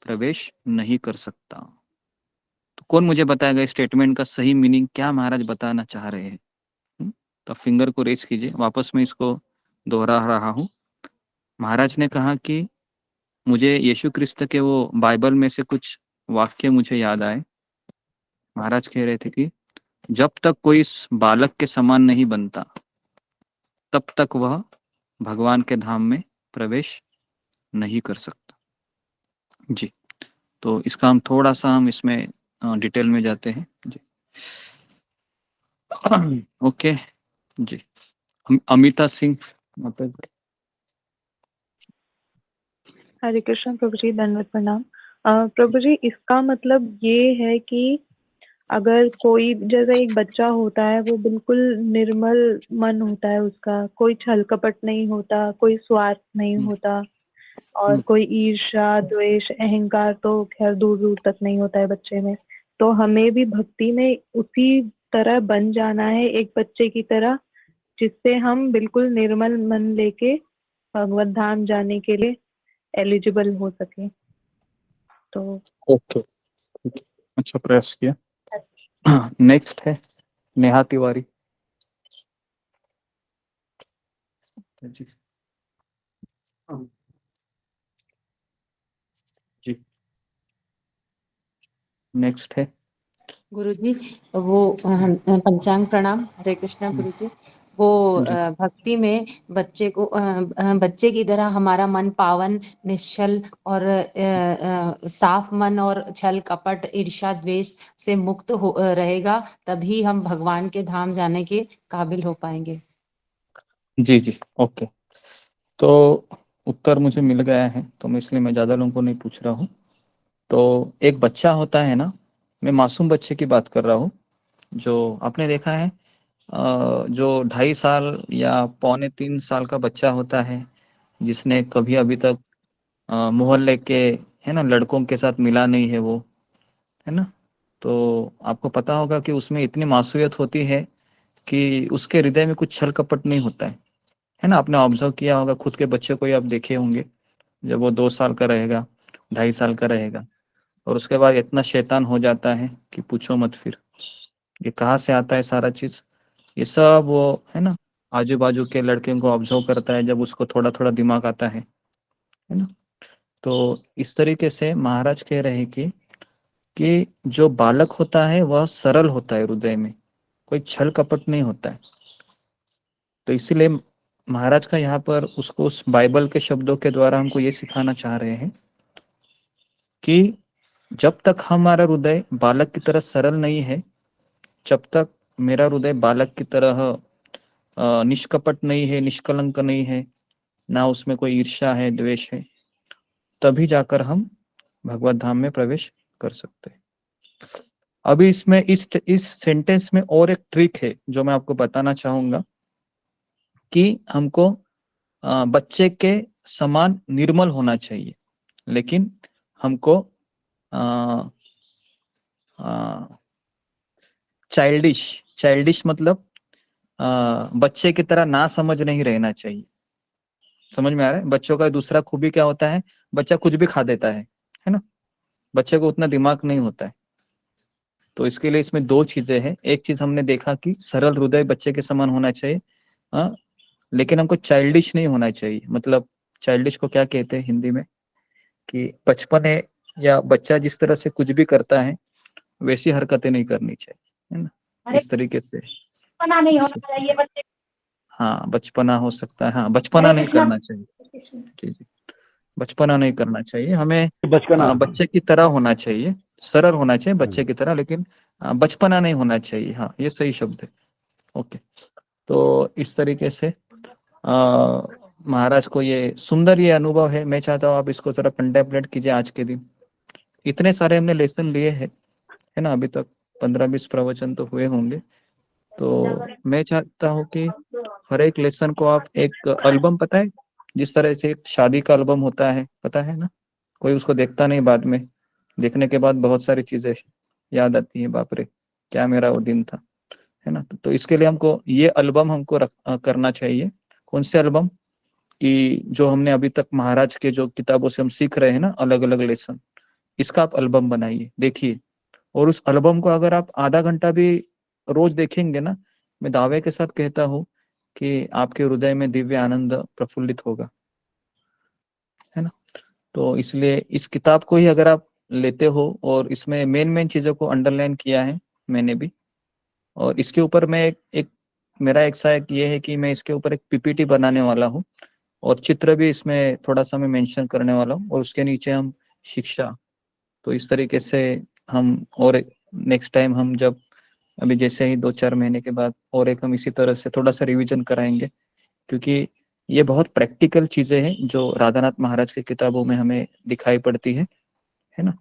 प्रवेश नहीं कर सकता। तो कौन मुझे बताएगा इस स्टेटमेंट का सही मीनिंग, क्या महाराज बताना चाह रहे हैं? तो फिंगर को रेस कीजिए, वापस मैं इसको दोहरा रहा हूं। महाराज ने कहा कि मुझे यीशु क्रिस्त के वो बाइबल में से कुछ वाक्य मुझे याद आए। महाराज कह रहे थे कि जब तक कोई इस बालक के समान नहीं बनता तब तक वह भगवान के धाम में प्रवेश नहीं कर सकता। जी, तो इसका हम थोड़ा सा हम इसमें डिटेल में जाते हैं। जी ओके जी, अमिता सिंह। हरे कृष्ण प्रभु जी, दंडवत प्रणाम। प्रभु जी, इसका मतलब ये है कि अगर कोई, जैसे एक बच्चा होता है, वो बिल्कुल निर्मल मन होता है उसका, कोई छल कपट नहीं होता, कोई स्वार्थ नहीं होता, और कोई ईर्ष्या द्वेष अहंकार तो खैर दूर दूर तक नहीं होता है बच्चे में। तो हमें भी भक्ति में उसी तरह बन जाना है, एक बच्चे की तरह, जिससे हम बिल्कुल निर्मल मन लेके भगवत धाम जाने के लिए एलिजिबल हो सके। तो ओके, अच्छा प्रयास किया। नेक्स्ट है नेहा तिवारी जी। जी नेक्स्ट है गुरुजी। वो हम पंचांग प्रणाम। हरे कृष्णा गुरुजी। वो भक्ति में बच्चे को बच्चे की तरह हमारा मन पावन, निश्चल और साफ मन और छल कपट ईर्ष्या द्वेष से मुक्त रहेगा, तभी हम भगवान के धाम जाने के काबिल हो पाएंगे। जी जी ओके। तो उत्तर मुझे मिल गया है, तो मैं इसलिए मैं ज्यादा लोगों को नहीं पूछ रहा हूँ। तो एक बच्चा होता है ना, मैं मासूम बच्चे की बात कर रहा हूँ, जो आपने देखा है जो 2.5 साल या 2.25 3 साल का बच्चा होता है, जिसने कभी अभी तक मोहल्ले के, है ना, लड़कों के साथ मिला नहीं है, वो, है ना। तो आपको पता होगा कि उसमें इतनी मासूमियत होती है कि उसके हृदय में कुछ छल कपट नहीं होता है ना। आपने ऑब्जर्व किया होगा, खुद के बच्चे को ही आप देखे होंगे, जब वो 2 साल का रहेगा, 2.5 साल का रहेगा, और उसके बाद इतना शैतान हो जाता है कि पूछो मत। फिर ये कहाँ से आता है सारा चीज, ये सब वो है ना आजू बाजू के लड़कियों को ऑब्जर्व करता है, जब उसको थोड़ा थोड़ा दिमाग आता है ना। तो इस तरीके से महाराज कह रहे हैं कि जो बालक होता है वह सरल होता है, हृदय में कोई छल कपट नहीं होता है। तो इसीलिए महाराज का यहाँ पर उसको उस बाइबल के शब्दों के द्वारा हमको ये सिखाना चाह रहे हैं कि जब तक हमारा हृदय बालक की तरह सरल नहीं है, जब तक मेरा हृदय बालक की तरह निष्कपट नहीं है, निष्कलंक नहीं है, ना उसमें कोई ईर्ष्या है, द्वेष है, तभी जाकर हम भगवत धाम में प्रवेश कर सकते हैं। अभी इसमें इस सेंटेंस में और एक ट्रिक है जो मैं आपको बताना चाहूंगा कि हमको बच्चे के समान निर्मल होना चाहिए, लेकिन हमको चाइल्डिश मतलब बच्चे की तरह ना समझ नहीं रहना चाहिए। समझ में आ रहा है? बच्चों का दूसरा खूबी क्या होता है, बच्चा कुछ भी खा देता है ना। बच्चे को उतना दिमाग नहीं होता है। तो इसके लिए इसमें 2 चीजें हैं। एक चीज हमने देखा कि सरल हृदय बच्चे के समान होना चाहिए, लेकिन हमको चाइल्डिश नहीं होना चाहिए। मतलब चाइल्डिश को क्या कहते हैं हिंदी में, कि बचपने या बच्चा जिस तरह से कुछ भी करता है वैसी हरकतें नहीं करनी चाहिए, है ना। इस तरीके से बचपना नहीं होना चाहिए बच्चे। हाँ, बचपना हो सकता है, हाँ, बचपना नहीं करना चाहिए। जी, बचपना नहीं करना चाहिए, हमें बच्चे की तरह होना चाहिए, सरल होना चाहिए बच्चे की तरह, लेकिन बचपना नहीं होना चाहिए। हाँ, ये सही शब्द है। ओके, तो इस तरीके से महाराज को ये सुंदर ये अनुभव है। मैं चाहता हूँ आप इसको थोड़ा कंटेम्पलेट कीजिए आज के दिन। इतने सारे हमने लेसन लिए हैं, है ना। अभी तक 15-20 प्रवचन तो हुए होंगे। तो मैं चाहता हूँ कि हर एक लेसन को आप एक एल्बम, पता है जिस तरह से एक शादी का एल्बम होता है, पता है ना, कोई उसको देखता नहीं, बाद में देखने के बाद बहुत सारी चीजें याद आती है, बाप रे क्या मेरा वो दिन था, है ना। तो इसके लिए हमको ये एल्बम हमको करना चाहिए। कौन से एल्बम, कि जो हमने अभी तक महाराज के जो किताबों से हम सीख रहे हैं ना, अलग अलग लेसन, इसका आप एल्बम बनाइए, देखिए। और उस एल्बम को अगर आप आधा घंटा भी रोज देखेंगे ना, मैं दावे के साथ कहता हूँ कि आपके हृदय में दिव्य आनंद प्रफुल्लित होगा, है ना। तो इसलिए इस किताब को ही अगर आप लेते हो, और इसमें मेन चीजों को अंडरलाइन किया है मैंने भी, और इसके ऊपर मैं एक मेरा एक सा ये है कि मैं इसके ऊपर एक पीपीटी बनाने वाला हूँ, और चित्र भी इसमें थोड़ा सा मैं मेंशन करने वाला हूँ, और उसके नीचे हम शिक्षा। तो इस तरीके से हम, और नेक्स्ट टाइम हम जब अभी जैसे ही 2-4 महीने के बाद और एक हम इसी तरह से थोड़ा सा रिवीजन कराएंगे, क्योंकि ये बहुत प्रैक्टिकल चीजें हैं जो राधानाथ महाराज की किताबों में हमें दिखाई पड़ती है ना।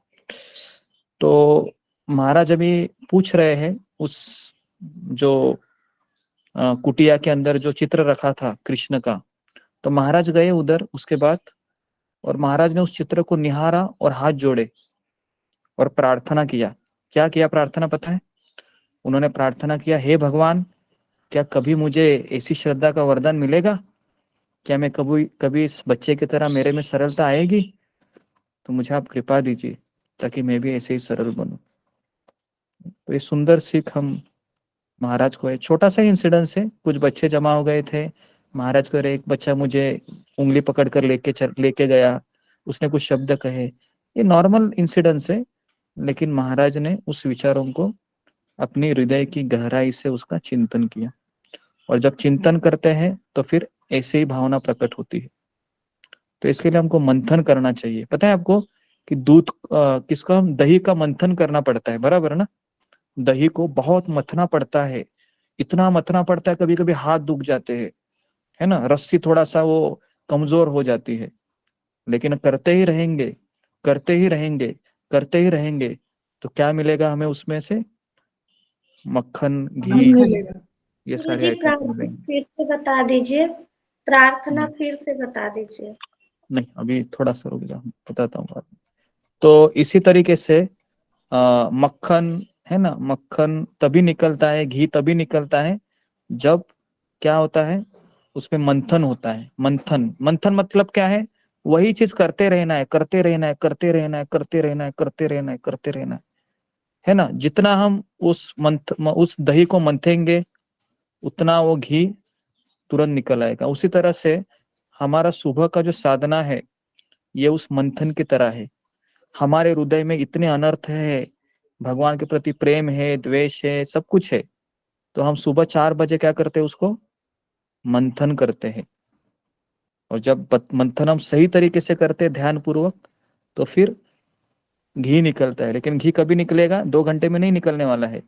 तो महाराज अभी पूछ रहे हैं उस जो कुटिया के अंदर जो चित्र रखा था कृष्ण का, तो महाराज गए उधर उसके बाद, और महाराज ने उस चित्र को निहारा और हाथ जोड़े और प्रार्थना किया। क्या किया प्रार्थना, पता है? उन्होंने प्रार्थना किया, हे भगवान, क्या कभी मुझे ऐसी श्रद्धा का वरदान मिलेगा? क्या मैं कभी इस बच्चे की तरह मेरे में सरलता आएगी? तो मुझे आप कृपा दीजिए ताकि मैं भी ऐसे ही सरल बनूं। तो ये सुंदर सीख हम महाराज को है। छोटा सा इंसिडेंस है, कुछ बच्चे जमा हो गए थे, महाराज को एक बच्चा मुझे उंगली पकड़कर लेके गया, उसने कुछ शब्द कहे, ये नॉर्मल इंसिडेंस है, लेकिन महाराज ने उस विचारों को अपनी हृदय की गहराई से उसका चिंतन किया, और जब चिंतन करते हैं तो फिर ऐसे ही भावना प्रकट होती है। तो इसके लिए हमको मंथन करना चाहिए। पता है आपको कि दूध किसका, दही का मंथन करना पड़ता है, बराबर है ना। दही को बहुत मथना पड़ता है, इतना मथना पड़ता है, कभी कभी हाथ दुख जाते हैं, है ना, रस्सी थोड़ा सा वो कमजोर हो जाती है, लेकिन करते ही रहेंगे, करते ही रहेंगे, करते ही रहेंगे, तो क्या मिलेगा हमें उसमें से? मक्खन, घी, ये सारे जी, आइटम प्रार्थना मिलेंगे। फिर से बता दीजिए, प्रार्थना फिर से बता दीजिए। नहीं, अभी थोड़ा सा रुक जाओ, बताता हूँ। तो इसी तरीके से मक्खन, है ना, मक्खन तभी निकलता है, घी तभी निकलता है जब क्या होता है, उसमें मंथन होता है। मंथन, मंथन मतलब क्या है? वही चीज करते रहना है, करते रहना है, करते रहना है, करते रहना है, करते रहना है, करते रहना है ना। जितना हम उस दही को मंथेंगे उतना वो घी तुरंत निकल आएगा। उसी तरह से हमारा सुबह का जो साधना है ये उस मंथन की तरह है। हमारे हृदय में इतने अनर्थ है, भगवान के प्रति प्रेम है, द्वेष है, सब कुछ है, तो हम सुबह 4 बजे क्या करते हैं? उसको मंथन करते हैं। और जब मंथन हम सही तरीके से करते हैं ध्यान पूर्वक, तो फिर घी निकलता है। लेकिन घी कभी निकलेगा? 2 घंटे में नहीं निकलने वाला है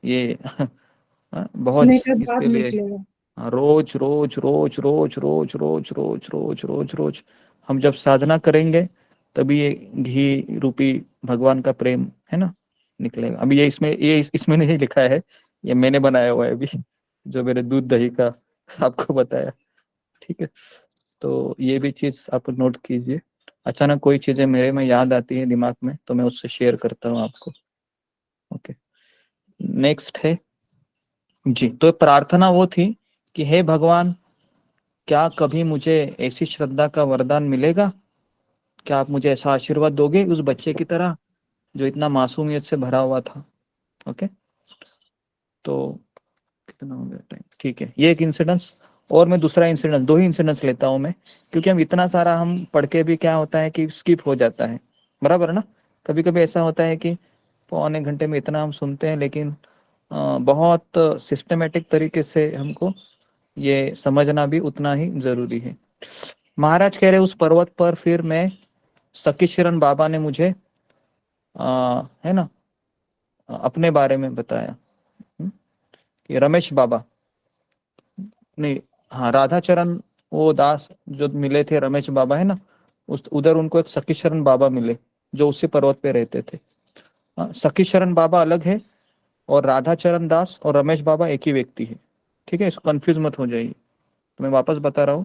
ये। बहुत सुनने के बाद इसके लिए निकलेगा। रोज रोज रोज रोज रोज रोज रोज रोज रोज रोज हम जब साधना करेंगे तभी ये घी रूपी भगवान का प्रेम है ना निकलेगा। अभी ये इसमें नहीं लिखा है, ये मैंने बनाया हुआ है अभी, जो मेरे दूध दही का आपको बताया। ठीक है, तो ये भी चीज आप नोट कीजिए। अचानक कोई चीजें मेरे में याद आती है दिमाग में तो मैं उससे शेयर करता हूँ आपको। ओके, नेक्स्ट है जी। तो प्रार्थना वो थी कि हे भगवान, क्या कभी मुझे ऐसी श्रद्धा का वरदान मिलेगा? क्या आप मुझे ऐसा आशीर्वाद दोगे उस बच्चे की तरह जो इतना मासूमियत से भरा हुआ था? ओके, तो कितना हो गया टाइम? ठीक है, ये एक इंसिडेंस। और मैं दूसरा इंसिडेंस, 2 ही इंसिडेंस लेता हूं मैं, क्योंकि हम इतना सारा हम पढ़ के भी क्या होता है कि स्किप हो जाता है, बराबर है ना। कभी कभी ऐसा होता है कि पौने घंटे में इतना हम सुनते हैं, लेकिन बहुत सिस्टमेटिक तरीके से हमको ये समझना भी उतना ही जरूरी है। महाराज कह रहे उस पर्वत पर फिर मैं सखीशरण बाबा ने मुझे है ना अपने बारे में बताया कि रमेश बाबा नहीं, हाँ, राधाचरण वो दास जो मिले थे, रमेश बाबा है ना, उस उधर उनको एक सखीशरण बाबा मिले जो उसी पर्वत पे रहते थे। सखीशरण बाबा अलग है और राधाचरण दास और रमेश बाबा एक ही व्यक्ति है। ठीक है, इसको कंफ्यूज मत हो जाइए। तो मैं वापस बता रहा हूँ,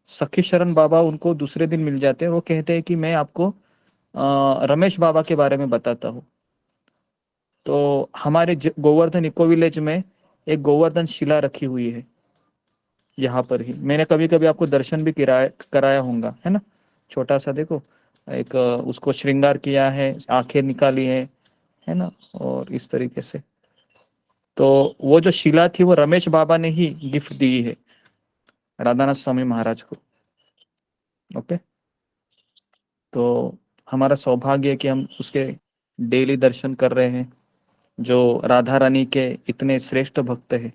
सखीशरण बाबा उनको दूसरे दिन मिल जाते हैं। वो कहते हैं कि मैं आपको रमेश बाबा के बारे में बताता हूँ। तो हमारे गोवर्धन इको विलेज में एक गोवर्धन शिला रखी हुई है। यहाँ पर ही मैंने कभी कभी आपको दर्शन भी कराया होगा, है ना। छोटा सा देखो, एक उसको श्रृंगार किया है, आंखें निकाली है ना, और इस तरीके से। तो वो जो शिला थी वो रमेश बाबा ने ही गिफ्ट दी है राधानाथ स्वामी महाराज को। ओके, तो हमारा सौभाग्य है कि हम उसके डेली दर्शन कर रहे हैं, जो राधा रानी के इतने श्रेष्ठ भक्त है।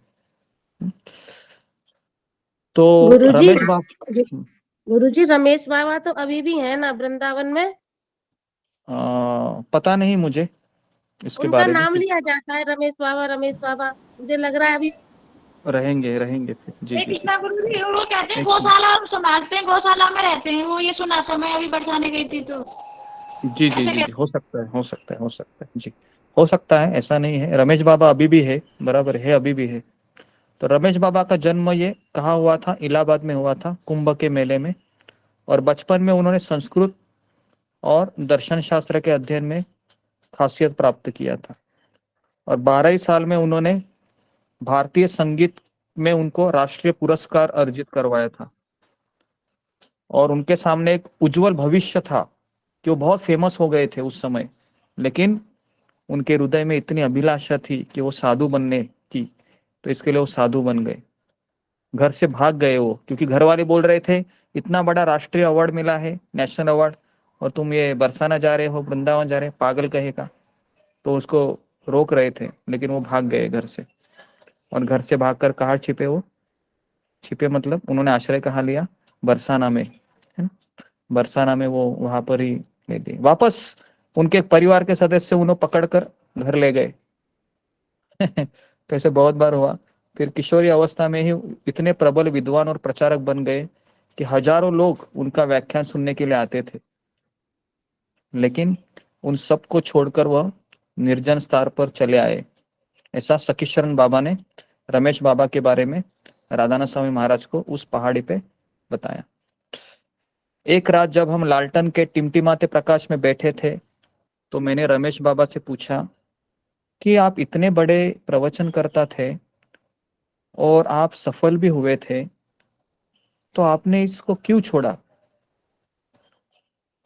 तो गुरुजी, रमेश बाबा, गुरुजी रमेश बाबा तो अभी भी है ना वृंदावन में? पता नहीं मुझे इसके उनका बारे में। नाम लिया जाता है रमेश बाबा, रमेश बाबा। मुझे लग रहा है अभी रहेंगे फिर। जी जी कृष्णा गुरु जी, वो कहते हैं एक गौशाला संभालते हैं, गौशाला में रहते हैं वो, ये सुना था मैं अभी बरसाने गई थी तो। जी जी ऐसे जी जी, हो सकता है, हो सकता है, हो सकता है जी, हो सकता है, ऐसा नहीं है। रमेश बाबा अभी भी है, बराबर है, अभी भी है। तो रमेश बाबा का जन्म ये कहाँ हुआ था? इलाहाबाद में हुआ था, कुंभ के मेले में। और बचपन में उन्होंने संस्कृत और दर्शन शास्त्र के अध्ययन में खासियत प्राप्त किया था। और 12 साल में उन्होंने भारतीय संगीत में उनको राष्ट्रीय पुरस्कार अर्जित करवाया था। और उनके सामने एक उज्जवल भविष्य था कि वो बहुत फेमस हो गए थे उस समय, लेकिन उनके हृदय में इतनी अभिलाषा थी कि वो साधु बनने की, तो इसके लिए वो साधु बन गए। घर से भाग गए वो, क्योंकि घर वाले बोल रहे थे इतना बड़ा राष्ट्रीय अवार्ड मिला है, नेशनल अवार्ड, और तुम ये बरसाना जा रहे हो, वृंदावन जा रहे हो, पागल कहेगा। तो उसको रोक रहे थे, लेकिन वो भाग गए घर से। और घर से भागकर कहाँ छिपे? वो छिपे मतलब उन्होंने आश्रय कहाँ लिया? बरसाना में, है ना। बरसाना में वो वहां पर ही ले गए वापस। उनके परिवार के सदस्य उन्हें पकड़कर घर ले गए। तो ऐसे बहुत बार हुआ। फिर किशोरी अवस्था में ही इतने प्रबल विद्वान और प्रचारक बन गए कि हजारों लोग उनका व्याख्यान सुनने के लिए आते थे। लेकिन उन सबको छोड़कर वह निर्जन स्थान पर चले आए। ऐसा सखीशरण बाबा ने रमेश बाबा के बारे में राधानाथ स्वामी महाराज को उस पहाड़ी पे बताया। एक रात जब हम लालटन के टिमटिमाते प्रकाश में बैठे थे, तो मैंने रमेश बाबा से पूछा कि आप इतने बड़े प्रवचन करता थे और आप सफल भी हुए थे, तो आपने इसको क्यों छोड़ा?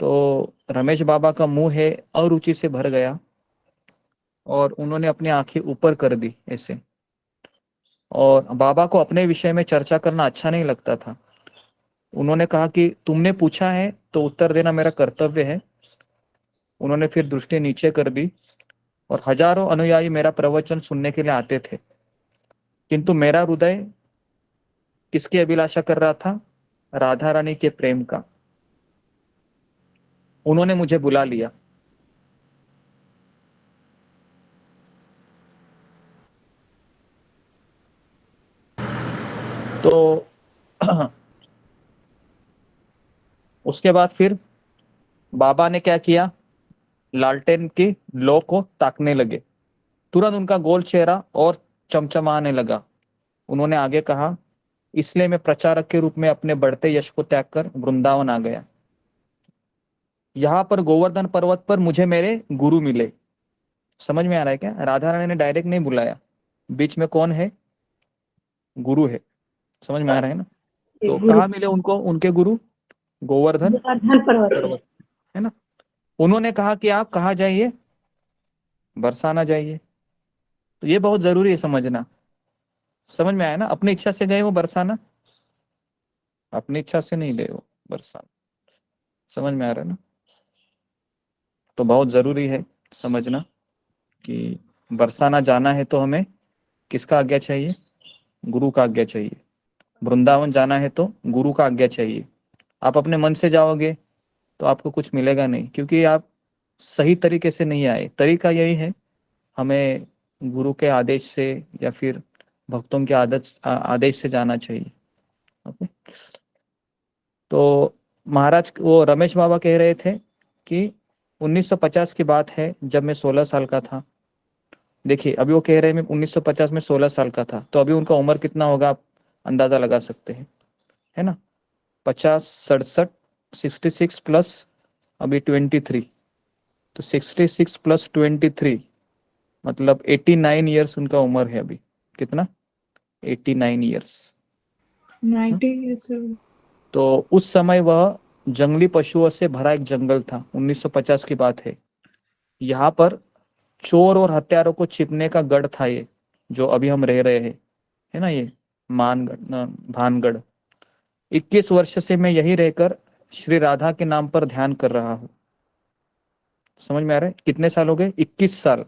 तो रमेश बाबा का मुंह है अरुचि से भर गया और उन्होंने अपनी आंखें ऊपर कर दी ऐसे। और बाबा को अपने विषय में चर्चा करना अच्छा नहीं लगता था। उन्होंने कहा कि तुमने पूछा है तो उत्तर देना मेरा कर्तव्य है। उन्होंने फिर दृष्टि नीचे कर दी और हजारों अनुयायी मेरा प्रवचन सुनने के लिए आते थे, किंतु मेरा हृदय किसकी अभिलाषा कर रहा था? राधा रानी के प्रेम का। उन्होंने मुझे बुला लिया। तो उसके बाद फिर बाबा ने क्या किया? लालटेन की लो को ताकने लगे। तुरंत उनका गोल चेहरा और चमचमाने लगा। उन्होंने आगे कहा, इसलिए मैं प्रचारक के रूप में अपने बढ़ते यश को त्याग कर वृंदावन आ गया। यहाँ पर गोवर्धन पर्वत पर मुझे मेरे गुरु मिले। समझ में आ रहा है क्या? राधा रानी ने डायरेक्ट नहीं बुलाया, बीच में कौन है? गुरु है। समझ में आ रहा है ना? तो कहाँ मिले उनको उनके गुरु? गोवर्धन पर्वत, है ना? उन्होंने कहा कि आप कहाँ जाइए? बरसाना जाइए। तो ये बहुत जरूरी है समझना। समझ में आया ना? अपनी इच्छा से गए वो बरसाना? अपनी इच्छा से नहीं गए वो बरसाना। समझ में आ रहा है ना? तो बहुत जरूरी है समझना कि बरसाना जाना है तो हमें किसका आज्ञा चाहिए? गुरु का आज्ञा चाहिए। वृंदावन जाना है तो गुरु का आज्ञा चाहिए। आप अपने मन से जाओगे तो आपको कुछ मिलेगा नहीं, क्योंकि आप सही तरीके से नहीं आए। तरीका यही है, हमें गुरु के आदेश से या फिर भक्तों के आदेश से जाना चाहिए। ओके। तो महाराज वो रमेश बाबा कह रहे थे कि 1950 की बात है, जब मैं 16 साल का था। देखिए अभी वो कह रहे हैं मैं 1950 में 16 साल का था, तो अभी उनका उम्र कितना होगा आप अंदाजा लगा सकते हैं, है ना? 50 67 66 प्लस अभी 23, तो 66 प्लस 23 मतलब 89 ईयर्स उनका उम्र है अभी। कितना? 89 ईयर्स। 90 years old. तो उस समय वह जंगली पशुओं से भरा एक जंगल था। 1950 की बात है। यहाँ पर चोर और हत्यारों को छिपने का गढ़ था ये, जो अभी हम रह रहे हैं, है ना? ये मानगढ़, भानगढ़। 21 वर्ष से मैं यही रहकर श्री राधा के नाम पर ध्यान कर रहा हूँ। समझ में आ रहा है? कितने साल हो गए? 21 साल।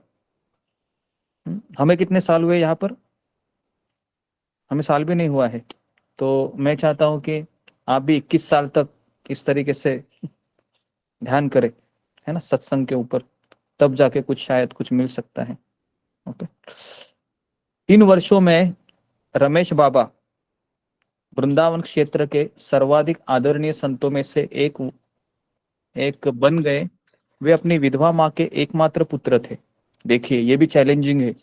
हमें कितने साल हुए यहाँ पर? हमें साल भी नहीं हुआ है। तो मैं चाहता हूं कि आप भी 21 साल तक इस तरीके से ध्यान करें, है ना, सत्संग के ऊपर, तब जाके कुछ शायद कुछ मिल सकता है। ओके। 3 वर्षों में रमेश बाबा वृंदावन क्षेत्र के सर्वाधिक आदरणीय संतों में से एक बन गए। वे अपनी विधवा माँ के एकमात्र पुत्र थे। देखिए ये भी चैलेंजिंग है।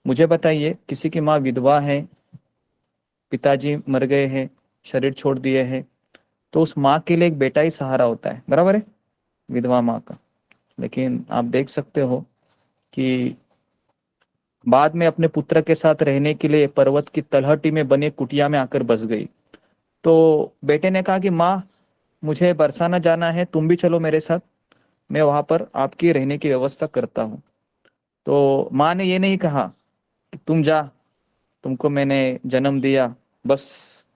मुझे बताइए, किसी की माँ विधवा है, पिताजी मर गए हैं, शरीर छोड़ दिए हैं, तो उस माँ के लिए एक बेटा ही सहारा होता है, बराबर है, विधवा माँ का। लेकिन आप देख सकते हो कि बाद में अपने पुत्र के साथ रहने के लिए पर्वत की तलहटी में बने कुटिया में आकर बस गई। तो बेटे ने कहा कि माँ मुझे बरसाना जाना है, तुम भी चलो मेरे साथ, मैं वहां पर आपकी रहने की व्यवस्था करता हूँ। तो माँ ने ये नहीं कहा कि तुम जा, तुमको मैंने जन्म दिया, बस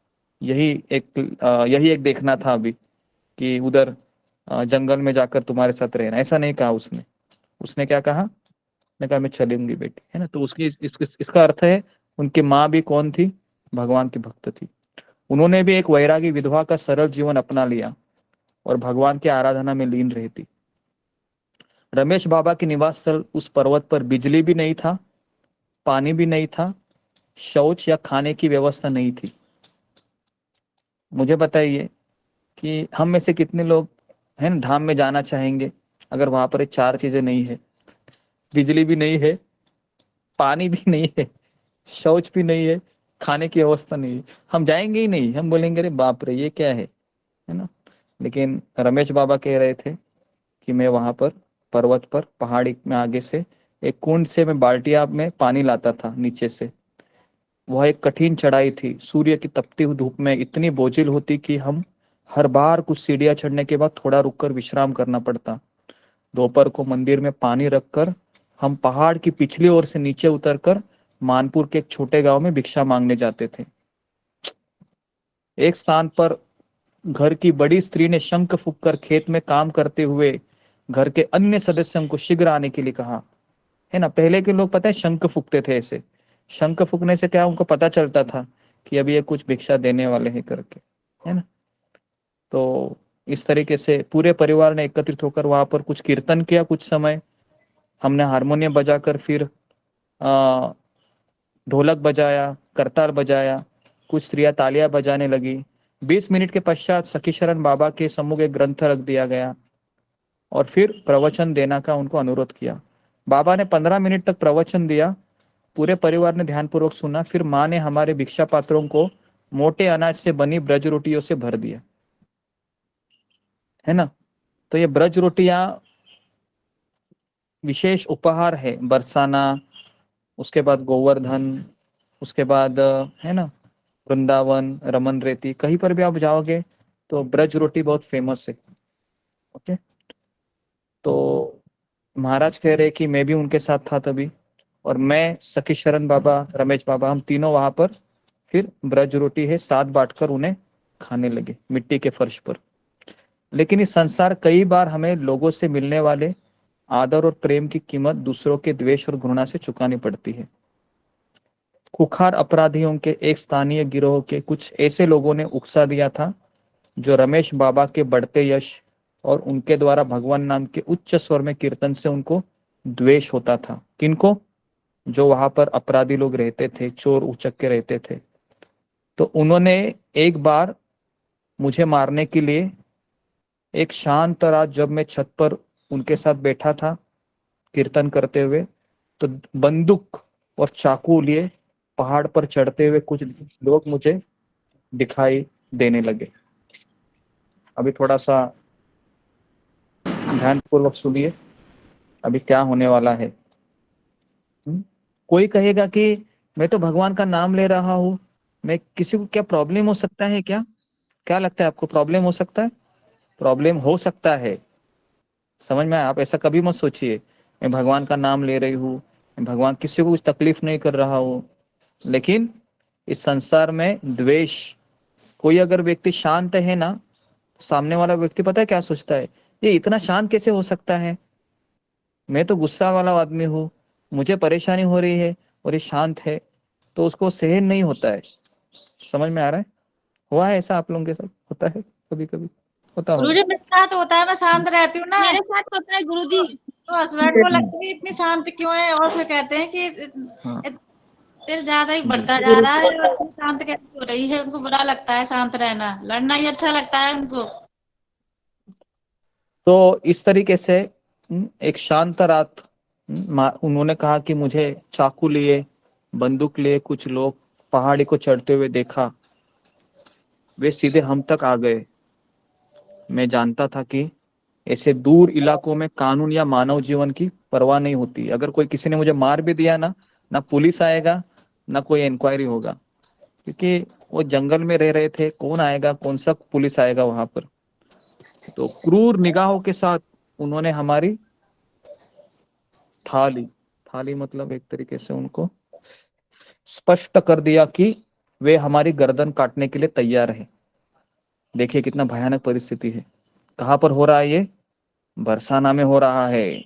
यही एक देखना था अभी कि उधर जंगल में जाकर तुम्हारे साथ रहना। ऐसा नहीं कहा उसने। उसने क्या कहा? ने कहा मैं चलूंगी बेटी, है ना? तो इसका अर्थ है उनकी माँ भी कौन थी? भगवान की भक्त थी। उन्होंने भी एक वैरागी विधवा का सरल जीवन अपना लिया और भगवान की आराधना में लीन रहती। रमेश बाबा के निवास स्थल उस पर्वत पर बिजली भी नहीं था, पानी भी नहीं था, शौच या खाने की व्यवस्था नहीं थी। मुझे बताइए कि हम में से कितने लोग है ना धाम में जाना चाहेंगे अगर वहां पर ये 4 चीजें नहीं है? बिजली भी नहीं है, पानी भी नहीं है, शौच भी नहीं है, खाने की व्यवस्था नहीं है। हम जाएंगे ही नहीं, हम बोलेंगे अरे बाप रे ये क्या है ना? लेकिन रमेश बाबा कह रहे थे कि मैं वहां पर पर्वत पर पहाड़ी में आगे से एक कुंड से मैं बाल्टिया में पानी लाता था नीचे से, वह एक कठिन चढ़ाई थी। सूर्य की तपती हुई धूप में इतनी बोझिल होती कि हम हर बार कुछ सीढ़ियां चढ़ने के बाद थोड़ा रुककर विश्राम करना पड़ता। दोपहर को मंदिर में पानी रखकर हम पहाड़ की पिछली ओर से नीचे उतरकर मानपुर के एक छोटे गांव में भिक्षा मांगने जाते थे। एक स्थान पर घर की बड़ी स्त्री ने शंख फूंककर खेत में काम करते हुए घर के अन्य सदस्यों को शीघ्र आने के लिए कहा। है ना, पहले के लोग पता है शंख फूंकते थे। ऐसे शंख फूंकने से क्या उनको पता चलता था कि अभी ये कुछ भिक्षा देने वाले हैं करके, है ना। तो इस तरीके से पूरे परिवार ने एकत्रित होकर वहां पर कुछ कीर्तन किया। कुछ समय हमने हारमोनियम बजाकर फिर ढोलक बजाया, करताल बजाया, कुछ स्त्रियां तालियां बजाने लगी। 20 मिनट के पश्चात सखीशरण बाबा के सम्मुख एक ग्रंथ रख दिया गया और फिर प्रवचन देने का उनको अनुरोध किया। बाबा ने 15 मिनट तक प्रवचन दिया। पूरे परिवार ने ध्यानपूर्वक सुना। फिर माँ ने हमारे भिक्षा पात्रों को मोटे अनाज से बनी ब्रज रोटियों से भर दिया। है ना, तो ये ब्रज रोटियां विशेष उपहार है। बरसाना, उसके बाद गोवर्धन, उसके बाद है ना वृंदावन, रमन रेती, कहीं पर भी आप जाओगे तो ब्रज रोटी बहुत फेमस है। ओके, तो महाराज कह रहे कि मैं भी उनके साथ था तभी, और मैं, सखी शरण बाबा, रमेश बाबा, हम तीनों वहां पर फिर ब्रज रोटी है साथ बांटकर उन्हें खाने लगे मिट्टी के फर्श पर। लेकिन इस संसार कई बार हमें लोगों से मिलने वाले आदर और प्रेम की कीमत दूसरों के द्वेष और घृणा से चुकानी पड़ती है। कुखार अपराधियों के एक स्थानीय गिरोह के कुछ ऐसे लोगों ने उकसा दिया था जो रमेश बाबा के बढ़ते यश और उनके द्वारा भगवान नाम के उच्च स्वर में कीर्तन से उनको द्वेष होता था। किनको? जो वहां पर अपराधी लोग रहते थे, चोर उचक्के रहते थे। तो उन्होंने एक बार मुझे मारने के लिए, एक शांत रात जब मैं छत पर उनके साथ बैठा था कीर्तन करते हुए, तो बंदूक और चाकू लिए पहाड़ पर चढ़ते हुए कुछ लोग मुझे दिखाई देने लगे। अभी थोड़ा सा ध्यानपूर्वक सुनिए, अभी क्या होने वाला है। कोई कहेगा कि मैं तो भगवान का नाम ले रहा हूं, मैं किसी को क्या प्रॉब्लम हो सकता है? क्या लगता है आपको, प्रॉब्लम हो सकता है? प्रॉब्लम हो सकता है, समझ में आया? आप ऐसा कभी मत सोचिए मैं भगवान का नाम ले रही हूँ, मैं भगवान किसी को कुछ तकलीफ नहीं कर रहा हूँ। लेकिन इस संसार में द्वेष, कोई अगर व्यक्ति शांत है ना, सामने वाला व्यक्ति पता है क्या सोचता है, ये इतना शांत कैसे हो सकता है, मैं तो गुस्सा वाला आदमी हूँ, मुझे परेशानी हो रही है और ये शांत है, तो उसको सहन नहीं होता है। समझ में आ रहा है? हुआ है ऐसा आप लोगों के साथ? होता है कभी कभी? होता होगा। गुरुजी मेरे साथ होता है, मैं शांत रहती हूँ ना, मेरे साथ होता है गुरुजी। तो हस्बैंड को लगता है इतनी शांत क्यों है, और फिर कहते हैं कि तेरे ज्यादा ही बढ़ता जा रहा है, और इतनी शांत कैसे हो रही है। उनको बुरा लगता है शांत रहना, लड़ना ही अच्छा लगता है उनको। तो इस तरीके से एक शांत रात, उन्होंने कहा कि मुझे चाकू लिए, बंदूक लिए कुछ लोग पहाड़ी को चढ़ते हुए देखा। वे सीधे हम तक आ गए। मैं जानता था कि ऐसे दूर इलाकों में कानून या मानव जीवन की परवाह नहीं होती। अगर कोई किसी ने मुझे मार भी दिया ना पुलिस आएगा, ना कोई इंक्वायरी होगा, क्योंकि वो जंगल में रह रहे थे। कौन आएगा, कौन सा पुलिस आएगा वहां पर? तो क्रूर निगाहों के साथ उन्होंने हमारी थाली मतलब एक तरीके से उनको स्पष्ट कर दिया कि वे हमारी गर्दन काटने के लिए तैयार हैं। देखिए कितना भयानक परिस्थिति है। कहां पर हो रहा है ये? बरसाना में हो रहा है।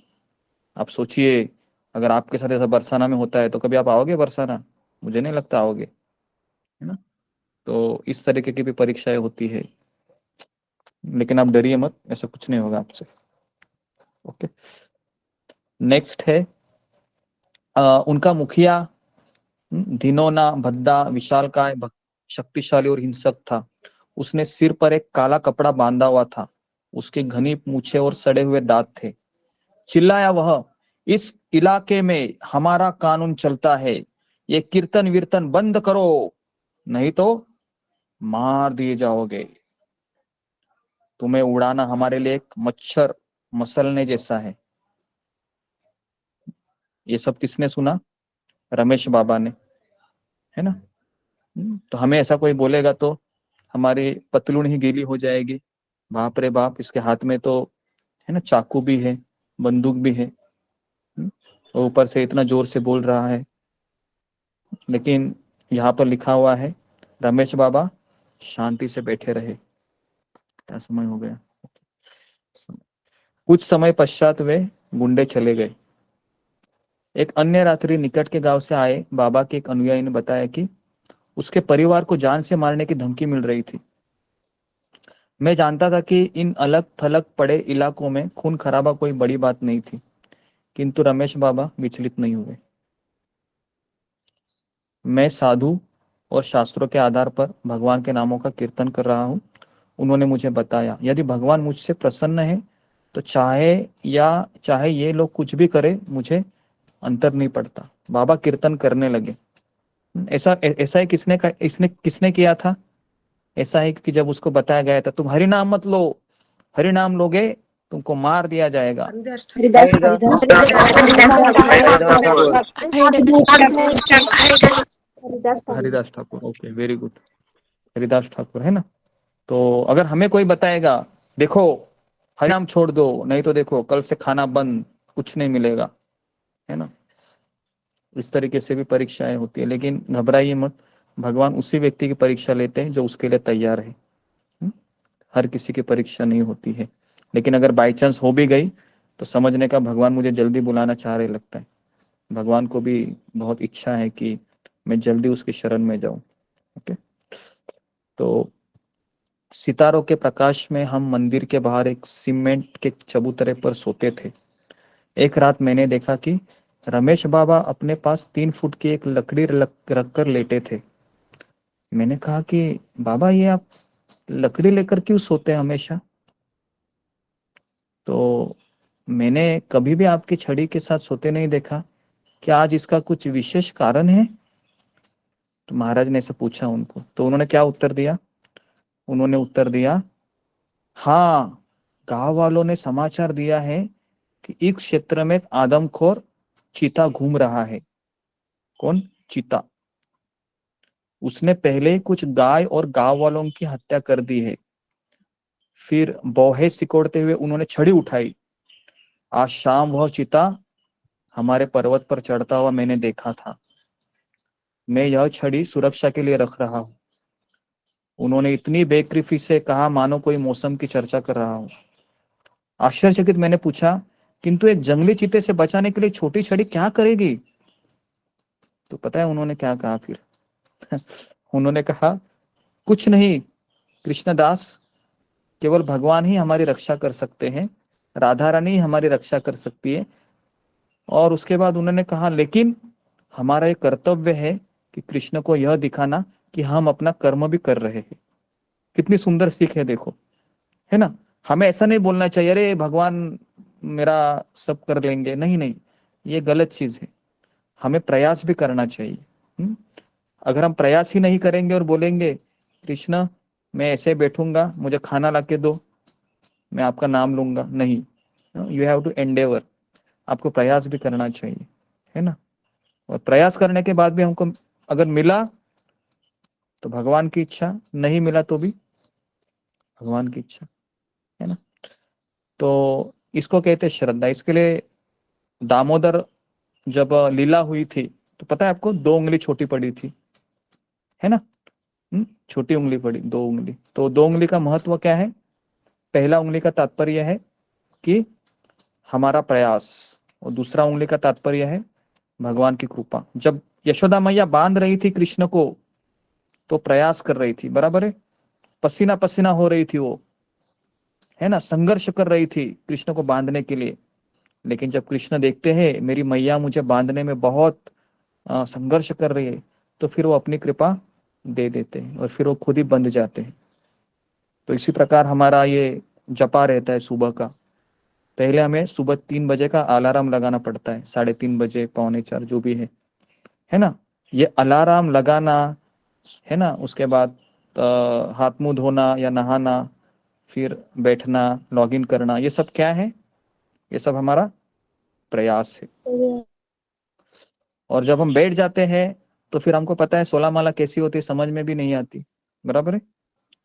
आप सोचिए, अगर आपके साथ ऐसा बरसाना में होता है तो कभी आप आओगे बरसाना? मुझे नहीं लगता आओगे, है ना। तो इस तरीके की भी परीक्षाएं होती है, लेकिन आप डरिए मत, ऐसा कुछ नहीं होगा आपसे। ओके, नेक्स्ट है उनका मुखिया धिनोना भद्दा, विशालकाय, शक्तिशाली और हिंसक था। उसने सिर पर एक काला कपड़ा बांधा हुआ था। उसके घनी मूछें और सड़े हुए दांत थे। चिल्लाया वह, इस इलाके में हमारा कानून चलता है, ये कीर्तन वीर्तन बंद करो, नहीं तो मार दिए जाओगे। तुम्हें उड़ाना हमारे लिए एक मच्छर मसलने जैसा है। ये सब किसने सुना? रमेश बाबा ने, है ना। तो हमें ऐसा कोई बोलेगा तो हमारी पतलून ही गीली हो जाएगी। बाप रे बाप, इसके हाथ में तो है ना चाकू भी है, बंदूक भी है, और ऊपर से इतना जोर से बोल रहा है। लेकिन यहाँ पर लिखा हुआ है रमेश बाबा शांति से बैठे रहे। क्या समय हो गया? कुछ समय पश्चात वे गुंडे चले गए। एक अन्य रात्रि निकट के गांव से आए बाबा के एक अनुयायी ने बताया कि उसके परिवार को जान से मारने की धमकी मिल रही थी। मैं जानता था कि इन अलग थलग पड़े इलाकों में खून खराबा कोई बड़ी बात नहीं थी, किंतु रमेश बाबा विचलित नहीं हुए। मैं साधु और शास्त्रों के आधार पर भगवान के नामों का कीर्तन कर रहा हूँ। उन्होंने मुझे बताया यदि भगवान मुझसे प्रसन्न है तो चाहे ये लोग कुछ भी करे, मुझे अंतर नहीं पड़ता। बाबा कीर्तन करने लगे। ऐसा ही किसने किया था? ऐसा है कि जब उसको बताया गया था तुम हरि नाम मत लो, हरि नाम लोगे तुमको मार दिया जाएगा। Haridas Thakur, okay, very good, Haridas Thakur है ना। तो अगर हमें कोई बताएगा देखो हरि नाम छोड़ दो, नहीं तो देखो कल से खाना बंद, कुछ नहीं मिलेगा, है ना, इस तरीके से भी परीक्षाएं होती है। लेकिन घबराइए मत, भगवान उसी व्यक्ति की परीक्षा लेते हैं जो उसके लिए तैयार है। हर किसी की परीक्षा नहीं होती है, लेकिन अगर बाई चांस हो भी गई तो समझने का भगवान मुझे जल्दी बुलाना चाह रहे लगता है। भगवान को भी बहुत इच्छा है कि मैं जल्दी उसकी शरण में जाऊं। ओके, तो सितारों के प्रकाश में हम मंदिर के बाहर एक सीमेंट के चबूतरे पर सोते थे। एक रात मैंने देखा कि रमेश बाबा अपने पास 3 फुट की एक लकड़ी रखकर लेटे थे। मैंने कहा कि बाबा ये आप लकड़ी लेकर क्यों सोते हैं हमेशा? तो मैंने कभी भी आपकी छड़ी के साथ सोते नहीं देखा, क्या आज इसका कुछ विशेष कारण है? तो महाराज ने ऐसे पूछा उनको, तो उन्होंने क्या उत्तर दिया? उन्होंने उत्तर दिया, हाँ, गांव वालों ने समाचार दिया है कि इस क्षेत्र में आदमखोर चीता घूम रहा है। कौन? चीता। उसने पहले ही कुछ गाय और गांव वालों की हत्या कर दी है। फिर बौहे सिकोड़ते हुए उन्होंने छड़ी उठाई। आज शाम वह चीता हमारे पर्वत पर चढ़ता हुआ मैंने देखा था। मैं यह छड़ी सुरक्षा के लिए रख रहा हूं। उन्होंने इतनी बेकरीफी से कहा मानो कोई मौसम की चर्चा कर रहा हूं। आश्चर्यचकित मैंने पूछा, किंतु एक जंगली चीते से बचाने के लिए छोटी छड़ी क्या करेगी? तो पता है उन्होंने क्या कहा फिर? उन्होंने कहा, कुछ नहीं कृष्णदास, केवल भगवान ही हमारी रक्षा कर सकते हैं, राधा रानी ही हमारी रक्षा कर सकती है। और उसके बाद उन्होंने कहा, लेकिन हमारा ये कर्तव्य है कि कृष्ण को यह दिखाना कि हम अपना कर्म भी कर रहे हैं। कितनी सुंदर सीख है देखो, है ना। हमें ऐसा नहीं बोलना चाहिए अरे भगवान मेरा सब कर लेंगे, नहीं नहीं, ये गलत चीज है। हमें प्रयास भी करना चाहिए। अगर हम प्रयास ही नहीं करेंगे और बोलेंगे कृष्ण मैं ऐसे बैठूंगा, मुझे खाना लाके दो, मैं आपका नाम लूंगा, नहीं, यू हैव टू एंडेवर। आपको प्रयास भी करना चाहिए, है ना। और प्रयास करने के बाद भी हमको अगर मिला तो भगवान की इच्छा, नहीं मिला तो भी भगवान की इच्छा, है ना। तो इसको कहते हैं श्रद्धा। इसके लिए दामोदर जब लीला हुई थी तो पता है आपको 2 उंगली छोटी पड़ी थी, है ना। छोटी उंगली पड़ी, 2 उंगली। तो 2 उंगली का महत्व क्या है? पहला उंगली का तात्पर्य है कि हमारा प्रयास, और दूसरा उंगली का तात्पर्य है भगवान की कृपा। जब यशोदा मैया बांध रही थी कृष्ण को तो प्रयास कर रही थी, बराबर है, पसीना पसीना हो रही थी वो, है ना, संघर्ष कर रही थी कृष्ण को बांधने के लिए। लेकिन जब कृष्ण देखते हैं मेरी मैया मुझे बांधने में बहुत संघर्ष कर रही है, तो फिर वो अपनी कृपा दे देते हैं और फिर वो खुद ही बंध जाते हैं। तो इसी प्रकार हमारा ये जपा रहता है सुबह का। पहले हमें सुबह 3 बजे का अलार्म लगाना पड़ता है, 3:30 बजे, 3:45 जो भी है ना। ये अलार्म लगाना, है ना, उसके बाद हाथ मुंह धोना या नहाना, फिर बैठना, लॉगिन करना, ये सब क्या है? ये सब हमारा प्रयास है। और जब हम बैठ जाते हैं तो फिर हमको पता है 16 माला कैसी होती है, समझ में भी नहीं आती, बराबर है,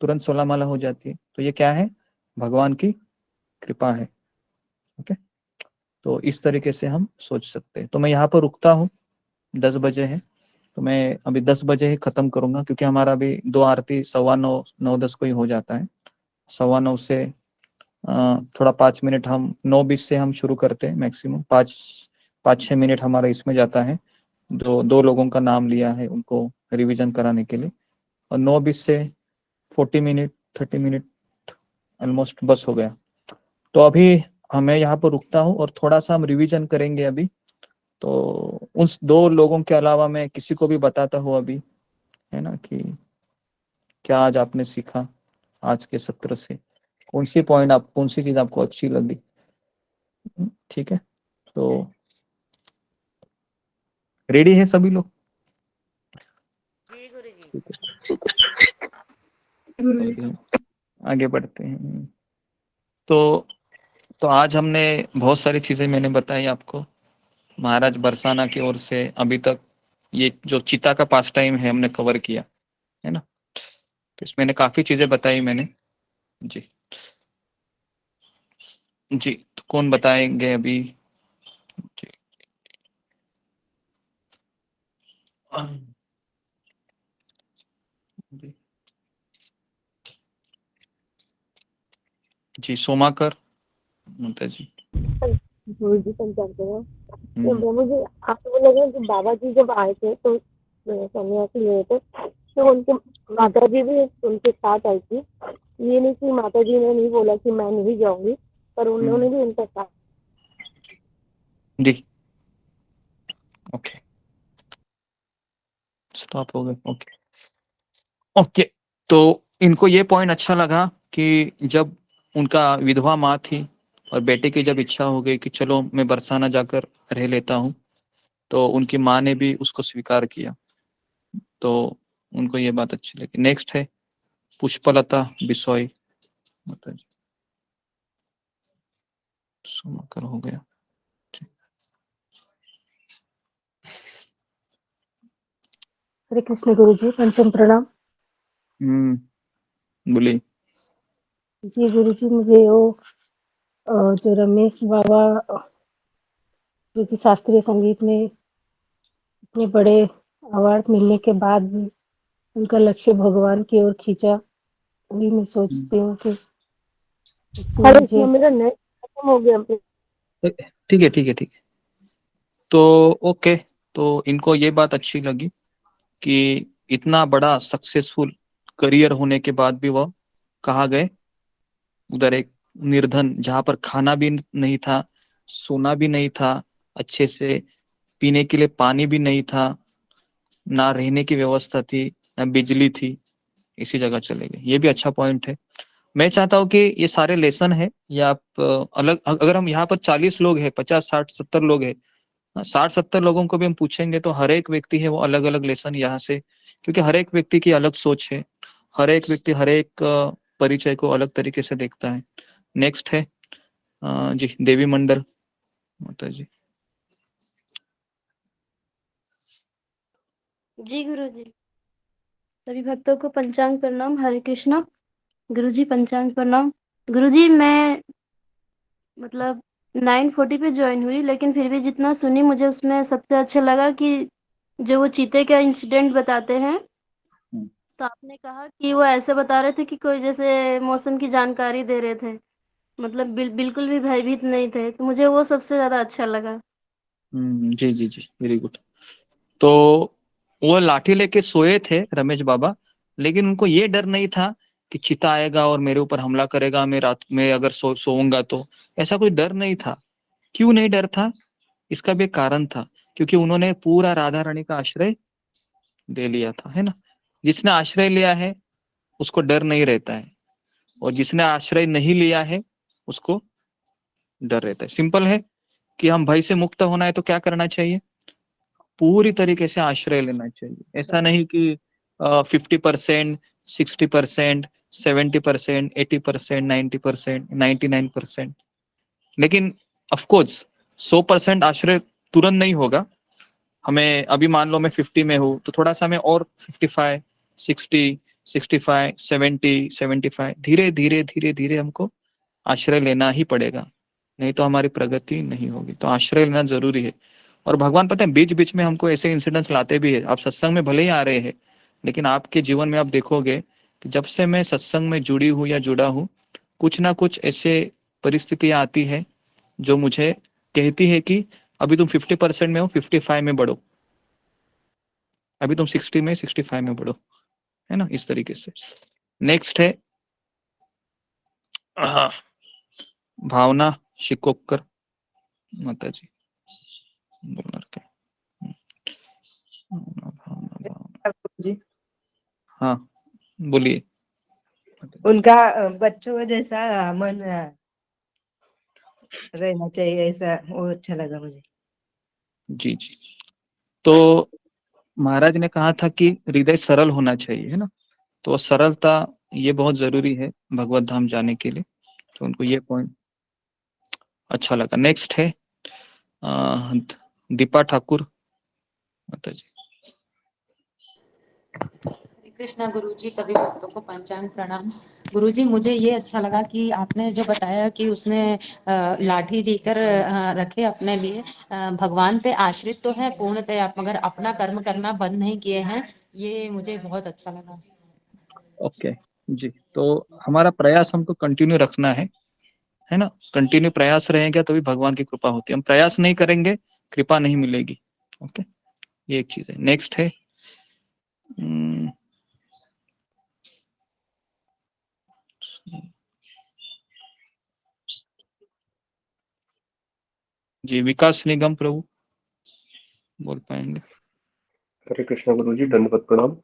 तुरंत 16 माला हो जाती है। तो ये क्या है, भगवान की कृपा है। ओके, तो इस तरीके से हम सोच सकते हैं। तो मैं यहाँ पर रुकता हूँ, 10 बजे है, तो मैं अभी 10 बजे ही खत्म करूंगा, क्योंकि हमारा अभी 2 आरती 9:15 9:10 को ही हो जाता है। 9:15 से थोड़ा 5 मिनट हम 9:20 से हम शुरू करते हैं, मैक्सिमम 5-6 मिनट हमारा इसमें जाता है, जो 2 लोगों का नाम लिया है उनको रिवीजन कराने के लिए, और 9:20 से 40 मिनट 30 मिनट ऑलमोस्ट बस हो गया। तो अभी मैं यहाँ पर रुकता हूँ और थोड़ा सा हम रिवीजन करेंगे अभी। तो उस 2 लोगों के अलावा मैं किसी को भी बताता हूँ अभी, है ना, कि क्या आज आपने सीखा आज के सत्र से, कौन सी पॉइंट आप, कौन सी चीज आपको अच्छी लगी। ठीक है, तो रेडी है सभी लोग? आगे बढ़ते हैं। तो आज हमने बहुत सारी चीजें मैंने बताई आपको, महाराज बरसाना की ओर से। अभी तक ये जो चिता का पास टाइम है हमने कवर किया, है ना, तो इसमें मैंने काफी चीजें बताई मैंने जी। जी, तो कौन बताएंगे अभी? जी, जी सोमाकर माता जी। गुरुजी संचार करो। तो मुझे आपको बोला गया कि बाबा जी जब आए थे तो सन्यासी लिए थे, तो उनके माता जी भी उनके साथ आई थी। ये नहीं कि माता जी ने नहीं बोला कि मैं नहीं जाऊंगी, पर उन्होंने भी उनका साथ। जी ओके, स्टॉप हो गए। ओके ओके, तो इनको ये पॉइंट अच्छा लगा कि जब उनका विधवा माँ थी और बेटे की जब इच्छा हो गई कि चलो मैं बरसाना जाकर रह लेता हूँ, तो उनकी माँ ने भी उसको स्वीकार किया, तो उनको ये बात अच्छी लगी। नेक्स्ट है पुष्पलता बिसोई माता जी। सोमाकर हो गया। हरे कृष्ण गुरुजी, पंचम प्रणाम। बोलिए। जी गुरुजी, मुझे वो जो रमेश बाबा जो कि शास्त्रीय संगीत में इतने बड़े अवार्ड मिलने के बाद भी उनका लक्ष्य भगवान की ओर खींचा, वही मैं सोचती हूँ कि मेरा नेट खत्म हो गया। ठीक है ठीक है ठीक है, तो ओके, तो इनको ये बात अच्छी लगी कि इतना बड़ा सक्सेसफुल करियर होने के बाद भी वह कहाँ गए, उधर एक निर्धन, जहां पर खाना भी नहीं था, सोना भी नहीं था, अच्छे से पीने के लिए पानी भी नहीं था, ना रहने की व्यवस्था थी, ना बिजली थी, इसी जगह चले गए। ये भी अच्छा पॉइंट है। मैं चाहता हूँ कि ये सारे लेसन है, या आप अलग, अगर हम यहाँ पर 40 लोग हैं, 50 60 70 लोग हैं, 60-70 लोगों को भी हम पूछेंगे तो हर एक व्यक्ति है वो अलग अलग लेसन यहाँ से, क्योंकि हर एक व्यक्ति की अलग सोच है, हर एक व्यक्ति हर एक परिचय को अलग तरीके से देखता है। नेक्स्ट है जी देवी मंडल माता जी। जी गुरुजी, सभी भक्तों को पंचांग प्रणाम। हरे कृष्णा। गुरुजी पंचांग प्रणाम। गुरुजी, मैं मतलब 9:40 पे ज्वाइन हुई, लेकिन फिर भी जितना सुनी मुझे उसमें सबसे अच्छा लगा कि जो वो चीते का इंसिडेंट बताते हैं, तो आपने कहा कि वो ऐसे बता रहे थे कि कोई जैसे मौसम की जानकारी दे रहे थे, मतलब बिल्कुल भी भयभीत नहीं थे, तो मुझे वो सबसे ज्यादा अच्छा लगा। जी जी जी, वेरी गुड। तो वो लाठी लेके सोए थे रमेश बाबा, लेकिन उनको ये डर नहीं था कि चीता आएगा और मेरे ऊपर हमला करेगा, मैं रात में अगर सोऊंगा तो, ऐसा कोई डर नहीं था। क्यों नहीं डर था? इसका भी एक कारण था, क्योंकि उन्होंने पूरा राधा रानी का आश्रय दे लिया था, है ना। जिसने आश्रय लिया है उसको डर नहीं रहता है, और जिसने आश्रय नहीं लिया है उसको डर रहता है। सिंपल है कि हम भय से मुक्त होना है तो क्या करना चाहिए? पूरी तरीके से आश्रय लेना चाहिए। ऐसा नहीं कि 50%, 60%, 70%, 80%, 90%, 99%, लेकिन ऑफकोर्स 100% आश्रय तुरंत नहीं होगा। हमें अभी मान लो मैं 50 में हूँ तो थोड़ा सा मैं और 55, 60, 65, 70, 75 धीरे धीरे धीरे धीरे हमको आश्रय लेना ही पड़ेगा, नहीं तो हमारी प्रगति नहीं होगी। तो आश्रय लेना जरूरी है। और भगवान पता है बीच बीच में हमको ऐसे इंसिडेंट्स लाते भी है। आप सत्संग में भले ही आ रहे हैं, लेकिन आपके जीवन में आप देखोगे कि जब से मैं सत्संग में जुड़ी हूँ या जुड़ा हूँ, कुछ ना कुछ ऐसे परिस्थितियां आती है जो मुझे कहती है कि अभी तुम 50% में हो, 55 में बढ़ो, अभी तुम 60 में 65 में बढ़ो, है ना, इस तरीके से। नेक्स्ट है भावना शिकोकर माता जी, बोलना क्या? जी हाँ बोलिए। उनका बच्चों जैसा मन रहना चाहिए, ऐसा वो अच्छा लगा मुझे। जी जी। तो महाराज ने कहा था कि हृदय सरल होना चाहिए, है ना, तो सरलता ये बहुत जरूरी है भगवत धाम जाने के लिए। तो उनको ये पॉइंट अच्छा लगा। नेक्स्ट है दीपा ठाकुर माता जी। हरे कृष्णा गुरुजी, सभी भक्तों को पंचांग प्रणाम। गुरुजी, मुझे ये अच्छा लगा कि आपने जो बताया कि उसने लाठी देकर रखे अपने लिए। भगवान पे आश्रित तो है पूर्णतः, मगर अपना कर्म करना बंद नहीं किए हैं, ये मुझे बहुत अच्छा लगा। ओके जी। तो हमारा प्रयास हमको कंटिन्यू रखना है ना, कंटिन्यू प्रयास रहेगा तो भी भगवान की कृपा होती है। हम प्रयास नहीं करेंगे, कृपा नहीं मिलेगी। ओके, ये एक चीज है। नेक्स्ट है जी विकास निगम प्रभु, बोल पाएंगे? हरे कृष्णा गुरु जी, दंडवत प्रणाम।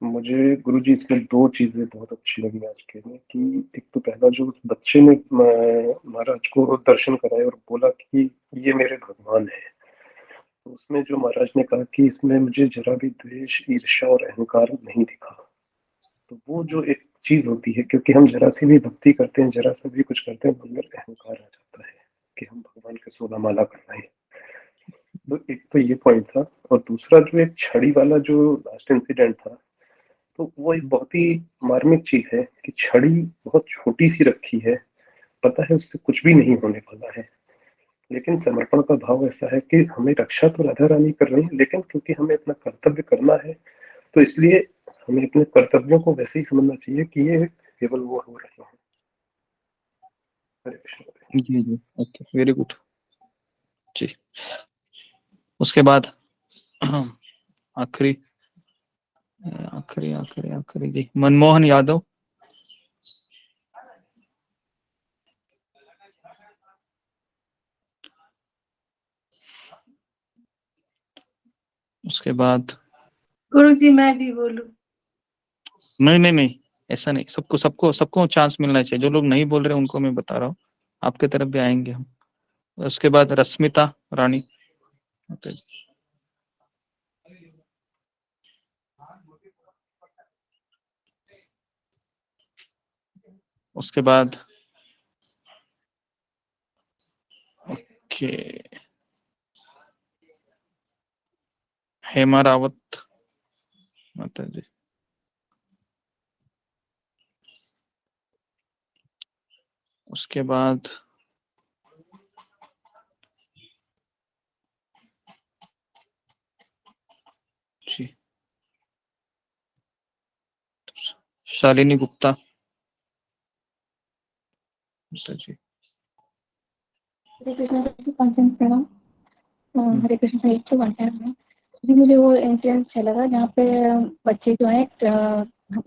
मुझे गुरु जी इसमें दो चीजें बहुत अच्छी लगी आज के में, कि एक तो पहला जो बच्चे ने महाराज को दर्शन कराए और बोला कि ये मेरे भगवान है, तो उसमें जो महाराज ने कहा कि इसमें मुझे जरा भी द्वेष, ईर्ष्या और अहंकार नहीं दिखा। तो वो जो एक चीज होती है, क्योंकि हम जरा सी भी भक्ति करते हैं, जरा सा भी कुछ करते हैं, मन में अहंकार आ जाता है कि हम भगवान के 16 माला कर रहे हैं। तो एक तो ये पॉइंट था। और दूसरा जो एक छड़ी वाला जो लास्ट इंसिडेंट था, तो वो एक बहुत ही मार्मिक चीज है कि छड़ी बहुत छोटी सी रखी है, पता है उससे कुछ भी नहीं होने वाला है, लेकिन समर्पण का भाव ऐसा है कि हमें रक्षा तो राधा रानी कर रही है, लेकिन क्योंकि हमें अपना कर्तव्य करना है, तो इसलिए हमें अपने कर्तव्यों को वैसे ही समझना चाहिए कि ये केवल वो हो रहे हैं। हरे कृष्ण। जी जी, ओके, वेरी गुड जी। उसके बाद आखिरी आखिरी आखिरी आखिरी जी मनमोहन यादव। उसके बाद गुरुजी मैं भी बोलूं? नहीं नहीं नहीं, ऐसा नहीं, सबको सबको सबको चांस मिलना चाहिए। जो लोग नहीं बोल रहे उनको मैं बता रहा हूँ, आपके तरफ भी आएंगे हम। उसके बाद रश्मिता रानी। उसके बाद ओके हेमा रावत माता जी। उसके बाद जी शालिनी गुप्ता माता जी। हरे कृष्ण जी, पंचांग प्रणाम। हरे कृष्ण जी, तो पंचांग में जी मुझे वो इंसिडेंट अच्छा लगा जहाँ पे बच्चे जो है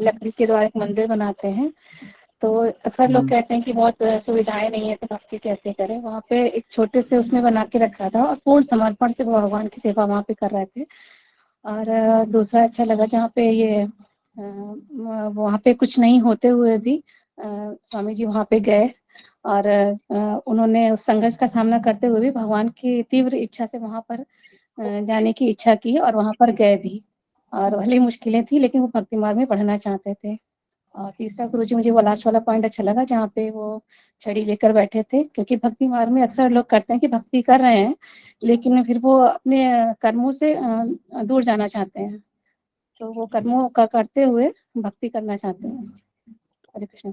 लकड़ी के द्वारा एक मंदिर बनाते हैं। तो अक्सर लोग कहते हैं कि बहुत सुविधाएं नहीं है तो भक्ति कैसे करें। वहाँ पे एक छोटे से उसने बना के रखा था और पूर्ण समर्पण से वो भगवान की सेवा वहाँ पे कर रहे थे। और दूसरा अच्छा लगा जहाँ पे ये वहाँ पे कुछ नहीं होते हुए भी स्वामी जी वहाँ पे गए और उन्होंने उस संघर्ष का सामना करते हुए भी भगवान की तीव्र इच्छा से वहाँ पर जाने की इच्छा की और वहाँ पर गए भी। और भले ही मुश्किलें थी लेकिन वो भक्ति मार्ग में बढ़ना चाहते थे। और तीसरा गुरुजी मुझे वो लास्ट वाला पॉइंट अच्छा लगा जहाँ पे वो छड़ी लेकर बैठे थे, क्योंकि भक्ति मार्ग में अक्सर लोग करते हैं कि भक्ति कर रहे हैं लेकिन फिर वो अपने कर्मों से दूर जाना चाहते हैं, तो वो कर्मों का करते हुए भक्ति करना चाहते हैं। हरे कृष्ण।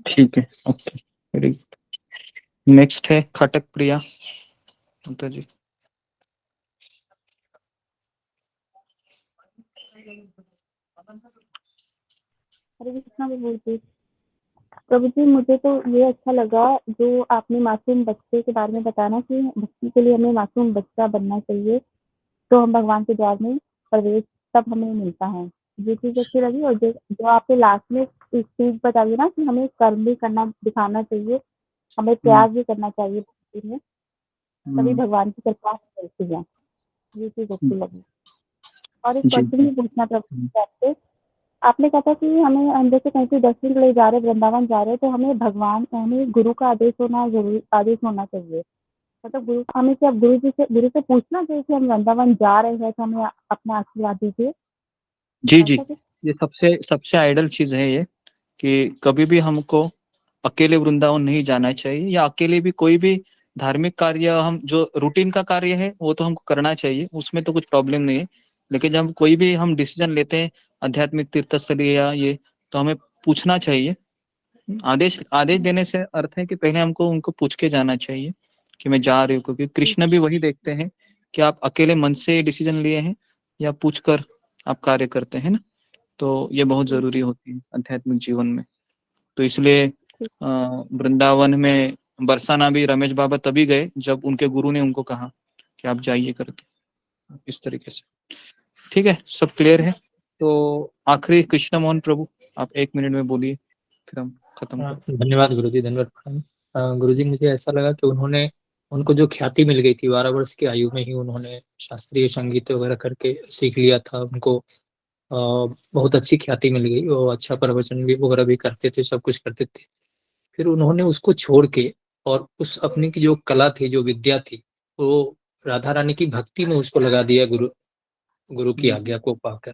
ठीक है, ओके, वेरी गुड। नेक्स्ट है खटक प्रिया माता जी। हरे कृष्णा प्रभु जी, मुझे तो ये अच्छा लगा जो आपने मासूम बच्चे के बारे में बताना कि भक्ति के लिए हमें मासूम बच्चा बनना चाहिए तो हम भगवान के द्वार में प्रवेश तब हमें मिलता है। ये चीज अच्छी लगी। और जो आपने लास्ट में इस चीज बताई ना कि हमें कर्म भी करना दिखाना चाहिए, हमें त्याग भी करना चाहिए भक्ति में, तभी भगवान की कृपा मिलती है। ये चीज अच्छी लगी। और एक क्वेश्चन भी पूछना प्रभु जी आपसे, आपने कहा था कि हमें हम जैसे कहीं से दर्शन के लिए जा रहे, वृंदावन जा रहे, तो हमें हमें गुरु का आदेश होना चाहिए। मतलब गुरु हमें क्या गुरु से पूछना चाहिए कि हम वृंदावन जा रहे हैं तो हमें अपना आशीर्वाद दीजिए। जी, ये सबसे आइडल चीज है ये, कि कभी भी हमको अकेले वृंदावन नहीं जाना चाहिए, या अकेले भी कोई भी धार्मिक कार्य, हम जो रूटीन का कार्य है वो तो हमको करना चाहिए, उसमें तो कुछ प्रॉब्लम नहीं है। लेकिन जब कोई भी हम डिसीजन लेते हैं आध्यात्मिक तीर्थस्थली या ये, तो हमें पूछना चाहिए। आदेश देने से अर्थ है कि पहले हमको उनको पूछ के जाना चाहिए कि मैं जा रही हूँ, क्योंकि कृष्ण भी वही देखते हैं कि आप अकेले मन से डिसीजन लिए हैं या पूछकर आप कार्य करते हैं ना। तो ये बहुत जरूरी होती है आध्यात्मिक जीवन में। तो इसलिए वृंदावन में बरसाना भी रमेश बाबा तभी गए जब उनके गुरु ने उनको कहा कि आप जाइए करके, इस तरीके से। ठीक है, सब क्लियर है। तो आखिरी कृष्ण मोहन प्रभु, आप 1 मिनट में बोलिए, फिर हम खत्म करें। धन्यवाद गुरुजी, धन्यवाद गुरुजी। मुझे ऐसा लगा कि उनको जो ख्याति मिल गई थी 12 वर्ष की आयु में ही उन्होंने शास्त्रीय संगीत वगैरह करके सीख लिया था, उनको बहुत अच्छी ख्याति मिल गई, वो अच्छा प्रवचन भी वगैरह भी करते थे, सब कुछ करते थे। फिर उन्होंने उसको छोड़ के और उस अपनी की जो कला थी, जो विद्या थी, वो राधा रानी की भक्ति में उसको लगा दिया गुरु की आज्ञा को पाकर।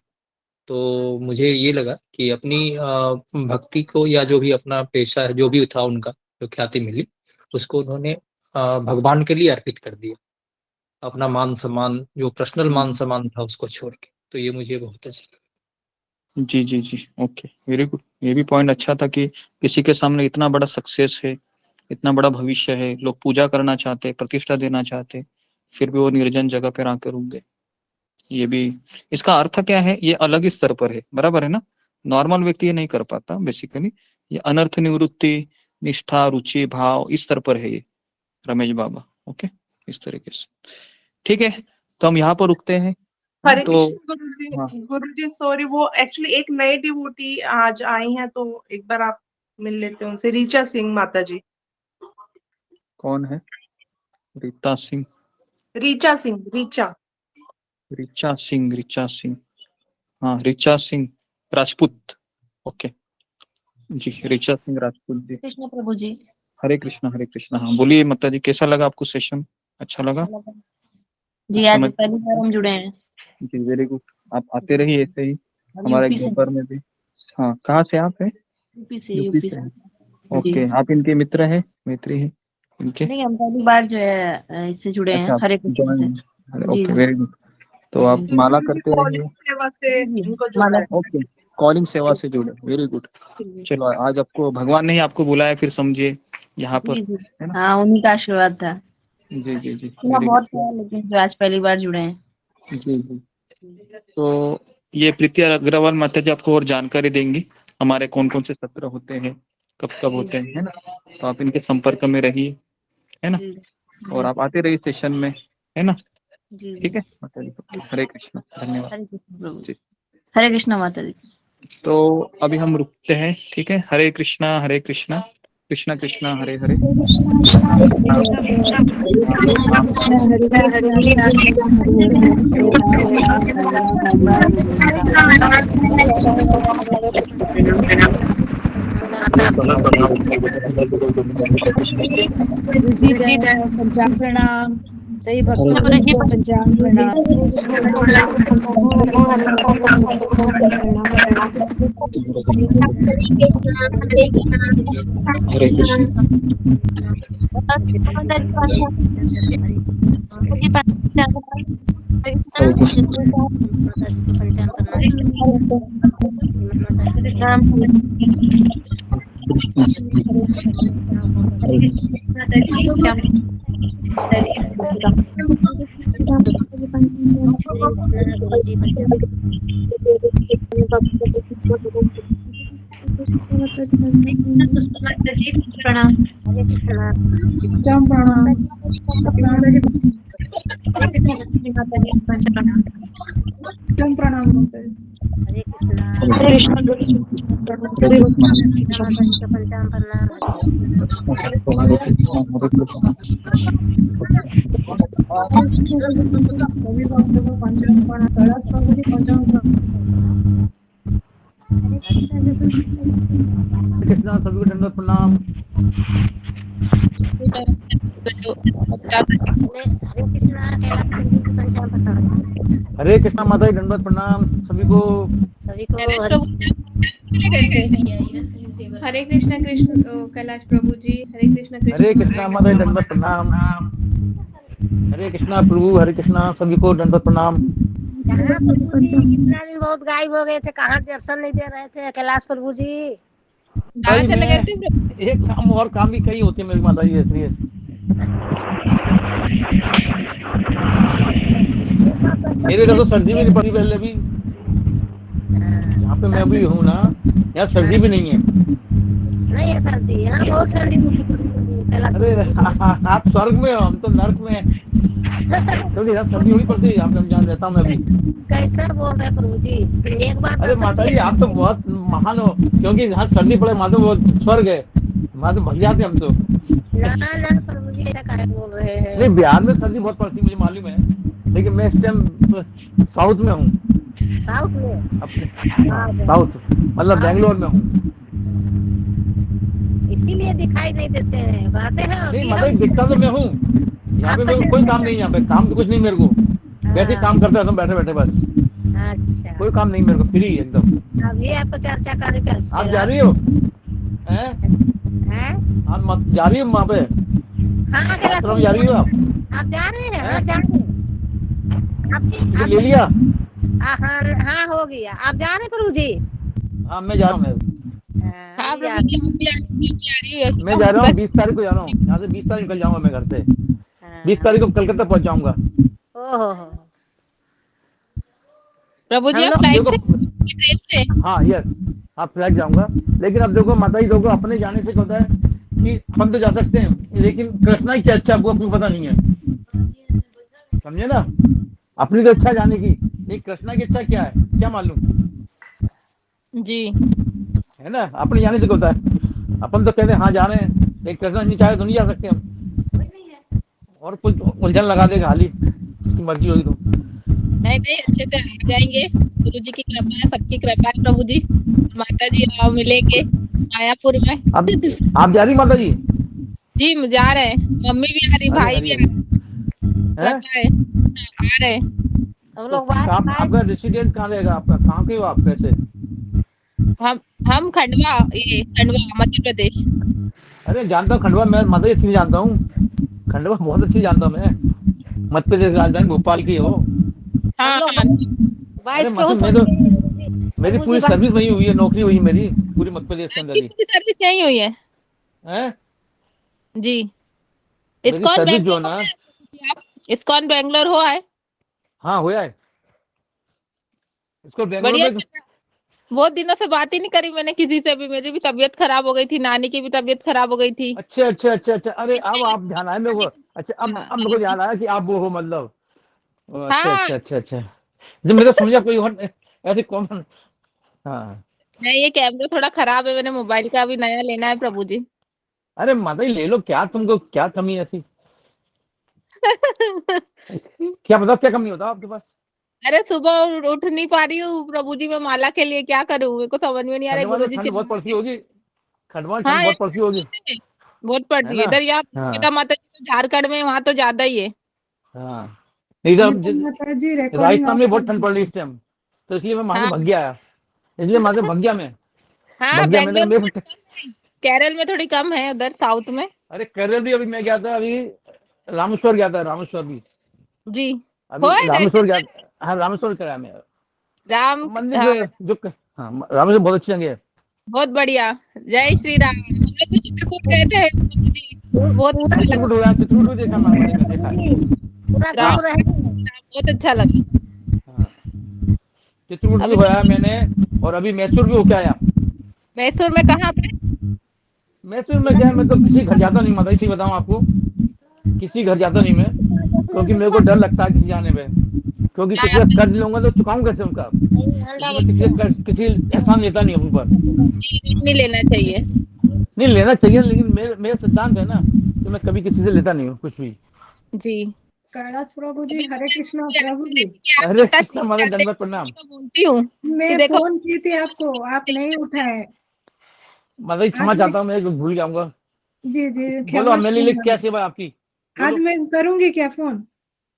तो मुझे ये लगा कि अपनी भक्ति को या जो भी अपना पेशा है, जो भी था उनका, जो ख्याति मिली, उसको उन्होंने भगवान के लिए अर्पित कर दिया, अपना मान सम्मान, जो पर्सनल मान सम्मान था उसको छोड़ के। तो ये मुझे बहुत अच्छा लगा। जी, ओके, वेरी गुड। ये भी पॉइंट अच्छा था कि किसी के सामने इतना बड़ा सक्सेस है, इतना बड़ा भविष्य है, लोग पूजा करना चाहते, प्रतिष्ठा देना चाहते, फिर भी वो निर्जन जगह पर आकर रुक गए। ये भी इसका अर्थ क्या है, ये अलग ही स्तर पर है, बराबर है ना। नॉर्मल व्यक्ति ये नहीं कर पाता बेसिकली। ये अनर्थ निवृत्ति, निष्ठा, रुचि, भाव, इस स्तर पर है ये रमेश बाबा। ओके, इस तरीके से। ठीक है, तो हम यहाँ पर रुकते हैं। हरे तो कृष्ण गुरुजी सॉरी, वो एक्चुअली एक नई डिवोटी आज आई हैं, तो एक बार आप मिल लेते हैं उनसे। रीचा सिंह माता जी। कौन है? रीता सिंह? रीचा सिंह, रीचा सिंह, हाँ, रीचा सिंह राजपूत। ओके जी, रीचा सिंह राजपूत जी। कृष्ण प्रभु जी। हरे कृष्णा। हाँ, बोलिए माता जी, कैसा लगा आपको सेशन? अच्छा लगा जी? आज पहली बार हम जुड़े हैं जी, वेरी गुड। आप आते रहिए ऐसे ही हमारे ग्रुप में भी। हाँ, कहाँ से आप है? यूपी से। ओके, आप इनके मित्र हैं, मैत्री हैं इनके? नहीं, हम पहली बार जो है इससे जुड़े हैं। हरे कृष्ण से। Okay, very good. तो आप माला करते रहिए। ओके, कॉलिंग सेवा से जुड़े, वेरी गुड। चलो, आज आपको भगवान ने ही आपको बुलाया, फिर समझिए यहाँ पर, है ना। हाँ, उन्हीं का आशीर्वाद था। जी, बहुत है, लेकिन जो आज पहली बार जुड़े हैं। जी। तो ये प्रीति अग्रवाल माता जी आपको और जानकारी देंगी, हमारे कौन कौन से सत्र होते हैं, कब होते हैं, है ना। तो आप इनके संपर्क में रहिए, है ना, और आप आते रहिए सेशन में, है ना। ठीक है माता जी। हरे कृष्ण, धन्यवाद। हरे कृष्ण माता जी। तो अभी हम रुकते हैं, ठीक है। हरे कृष्णा कृष्ण कृष्ण हरे हरे। प्रणाम। सही भक्तों को पंचांग प्रणाम। हरे कृष्ण। प्रणाम। कृष्णा सभी को दंडवत प्रणाम। हरे कृष्णा माता जी दंडवत प्रणाम सभी को। हरे कृष्णा कृष्ण कैलाश प्रभु जी। हरे कृष्णा हरे कृष्णा माता जी दंडवत प्रणाम। हरे कृष्णा प्रभु हरे कृष्णा सभी को दंडवत प्रणाम। कितना दिन बहुत गायब हो गए थे, कहाँ दर्शन नहीं दे रहे थे कैलाश प्रभु जी? चले गए थे, एक काम और काम भी कई होते मेरी माता जी, इसलिए मेरे तो सर्दी भी नहीं पड़ी पहले भी। यहाँ पे मैं भी हूँ ना, यहाँ सर्दी भी नहीं है। नहीं है सर्दी, यहाँ बहुत ठंडी। अरे आप स्वर्ग में हो, हम तो नर्क में हैं। क्योंकि यहाँ सर्दी नहीं पड़ती, यहाँ पे हम जहाँ रहता हूँ मैं भी। कैसा बोल रहे प्रभु जी, एक बार अरे माता जी आप तो बहुत महान हो, क्योंकि यहाँ सर्दी पड़े माता वो स्वर्ग है, माता भग जाते हम तो। ना प्रभु जी ऐसा काहे बोल रहे हैं? नहीं बिहार में सर्दी बहुत पड़ती मुझे मालूम है, लेकिन मैं इस टाइम साउथ में हूँ। साउथ में? अपने साउथ मतलब बेंगलोर में हूँ, इसीलिए दिखाई नहीं देते हैं। बातें हैं नहीं मतलब दिखता तो मैं हूँ यहाँ पे। मेरे को कोई काम नहीं, यहाँ पे काम तो कुछ नहीं मेरे को, वैसे काम करते रहता हूँ बैठे बैठे बस। अच्छा कोई काम नहीं मेरे को, फ्री एकदम। अभी आपको चर्चा करके आप जा रही हो हैं? आप जा रही हो वहाँ पे? हाँ कैलाश जा रही हो आप जा रहे हैं? हाँ जा रहे हैं। ले लिया? हाँ हो गया। आप जा रहे हैं प्रभु जी? हाँ मैं जा रहा हूँ। मैं जा रहा हूँ 20 तारीख को जा रहा हूँ यहाँ से। 20 तारीख निकल जाऊंगा मैं घर से। 20 तारीख को कलकत्ता पहुँच जाऊंगा। ओहो प्रभु जी आप फ्लाइट से ट्रेन से? हाँ यस आप फ्लाइट जाऊंगा। लेकिन अब देखो माता जी, देखो अपने जाने से होता है कि हम तो जा सकते हैं, लेकिन कृष्णा की इच्छा वो अपने पता नहीं है, समझे ना? अपनी तो इच्छा जाने की, लेकिन कृष्णा की इच्छा क्या है क्या मालूम जी, है ना? अपने जाने से होता है। अपन तो कहते हैं हाँ जा रहे हैं, लेकिन कृष्णा नहीं चाहे तो नहीं जा सकते हम, और कुछ उलझन लगा देगा हाली, उसकी मर्जी होगी तो। नहीं अच्छे से आ जाएंगे। गुरु जी की कृपा है, सबकी कृपा है प्रभु जी। माता जी आओ मिलेंगे मायापुर में। आप जा रही माता जी? जी जा रहे हैं, मम्मी भी आ रही, भाई भी आ रहे हैं। हम लोग आपका रेसिडेंस कहाँ रहेगा? आपका कहाँ के हो आप? कैसे? हम खंडवा, ये खंडवा मध्य प्रदेश। अरे जानता हूँ खंडवा, मैं माता जी अच्छी जानता हूँ, खंडवा बहुत अच्छी जानता हूँ मैं। मध्य प्रदेश राजधानी भोपाल की हो। हाँ मेरी पूरी सर्विस वही हुई है, नौकरी हुई मेरी पूरी मध्य प्रदेश के अंदर ही। सर्विस यही हुई है जी। इस्कॉन बेंगलोर, इस्कॉन बेंगलोर हो आए? हाँ हो आए। इसको बेंगलोर में बहुत दिनों से बात ही नहीं करी मैंने किसी से भी। मेरी भी तबीयत खराब हो गई थी, नानी की भी तबीयत खराब हो गई थी। अच्छा। अरे अब आप ध्यान आया मेरे को। अच्छा अब मेरे को ध्यान आया कि आप वो हो मतलब। अच्छा जब मेरा समझा कोई और ऐसे कॉमन। हाँ नहीं ये कैमरा थोड़ा खराब है, मैंने मोबाइल का भी नया लेना है प्रभु जी। अरे माता जी ले लो, क्या तुमको क्या कमी ऐसी? क्या बताओ क्या कमी होता है आपके पास? अरे सुबह उठ नहीं पा रही हूँ प्रभु जी, मैं माला के लिए क्या करूँ, मेरे को समझ में नहीं आ रहा है। गुरु जी बहुत पड़ती होगी खंडवा, बहुत पड़ती होगी, बहुत पड़ती है इधर। यहाँ माता जी तो झारखंड में, वहाँ तो ज्यादा ही है। हाँ नहीं तो माता जी राजस्थान में बहुत ठंड पड़ रही है इस टाइम, तो इसलिए मैं वहां से हाँ भाग गया, इसलिए वहां से भाग गया मैं। हाँ, भाग गया मैंने बेंगलोर में थोड़ी कम है, केरल में थोड़ी कम है, उधर साउथ में। अरे केरल भी अभी मैं गया था, अभी रामेश्वर गया था, रामेश्वर भी जी अभी हो है रामेश्वर दर्शन गया। कर हाँ रामेश्वर कराया मैं राम। मंदिर हाँ, जो हाँ रामेश्वर बहुत अच्छी जगह है। बहुत बढ़िया। जय श्री राम। हम लोग भी चित्रकूट गए थे प्रभु जी, बहुत अच्छा लगा। चित्रकूट हो गया, चित्रकूट भी देखा मैंने, देखा है। राम बहुत अच्छा लगा। हाँ चित्रकूट भी अभी होया मैंने, और अभी मैसूर भी होके आया। मैसूर में कहाँ पे? मैसूर में क्या है, मैं तो किसी घर जाता नहीं, मतलब इसी बताऊं आपको, किसी घर जाता नहीं मैं, क्योंकि मेरे को डर लगता है किसी जाने में, क्योंकि किसी का कर्ज लूंगा तो चुकाऊं कैसे उनका, किसी एहसान लेता नहीं हूं ऊपर। जी नहीं लेना चाहिए। नहीं लेना चाहिए, लेकिन मेरा सिद्धांत है ना कि मैं कभी किसी से लेता नहीं हूँ कुछ भी। जी कैलाश प्रभु जी, हरे कृष्णा प्रभु जी। हरे कृष्णा माता, दंडवत प्रणाम। बोलती हूँ मैं देखो फोन की थी आपको, आप नहीं उठाए। माता जी क्षमा चाहता हूँ, मैं भूल जाऊंगा। जी जी बोलो क्षमा मेरे लिए क्या सेवा आपकी? आज मैं करूंगी क्या फोन?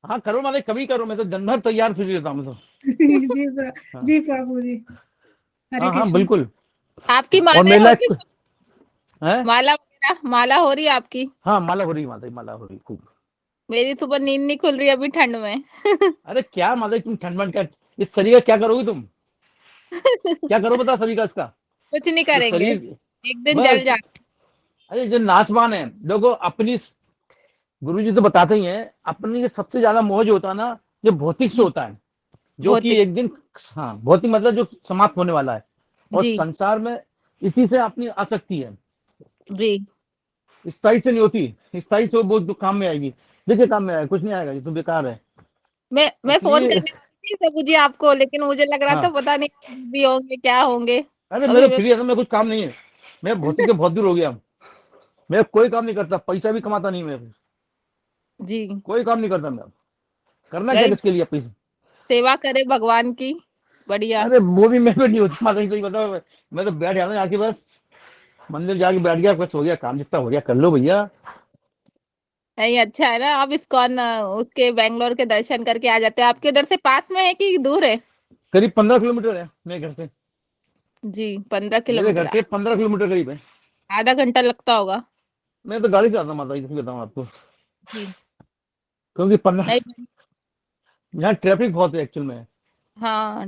हाँ करो माता, कभी करो, मैं तो दिन भर तैयार फिर रहता हूँ मैं तो। जी प्रभु जी, हरे हाँ हाँ कृष्ण। बिल्कुल। आपकी और माला मेला होगी, माला वगैरह माला हो रही है आपकी? हाँ माला हो रही है माता जी, माला हो रही खूब। मेरी सुबह नींद नहीं खुल रही अभी ठंड में। अरे क्या माता जी, तुम ठंड में क्या इस शरीर का क्या करोगी तुम? क्या करो बता शरीर का इसका? कुछ नहीं करेंगे, एक दिन जल जा। अरे जो नाचवान है देखो, अपनी गुरुजी तो बताते ही हैं, अपनी जो सबसे ज्यादा मोह जो होता है ना, जो भौतिक से होता है, जो कि एक दिन, हाँ भौतिक मतलब जो समाप्त होने वाला है, और संसार में इसी से अपनी आसक्ति है जी। स्थायी से नहीं होती, स्थायी से वो काम में आएगी, देखिए काम में आएगा, कुछ नहीं आएगा, ये तो बेकार है। मैं फोन करने वाली थी प्रभु जी आपको, लेकिन मुझे लग रहा था पता नहीं भी होंगे क्या होंगे। अरे मेरे फ्री है, मैं कुछ काम नहीं है, मैं भौतिक से बहुत दूर हो गया, मैं कोई काम नहीं करता, पैसा भी कमाता नहीं मैं जी, कोई काम नहीं करता मैं। करना क्या किसके लिए? पैसा सेवा करे भगवान की, बढ़िया। अरे वो भी मेरे पे नहीं होता माता जी, सही बताओ, मैं तो बैठ जाता आके, बस मंदिर जाके बैठ गया, बस हो गया काम, जितना हो गया कर लो भैया। नहीं अच्छा है ना, आप इस्कॉन उसके बेंगलोर के दर्शन करके आ जाते हैं। आपके उधर से पास में है कि दूर है? करीब 15 किलोमीटर है मेरे घर से। जी 15 मेरे घर किलोमीटर। से 15 किलोमीटर करीब है। आधा घंटा लगता होगा। मैं तो गाड़ी से आता हूँ माता जी, बताऊँ आपको, जी क्योंकि 15 यहाँ ट्रैफिक बहुत है एक्चुअल में। हाँ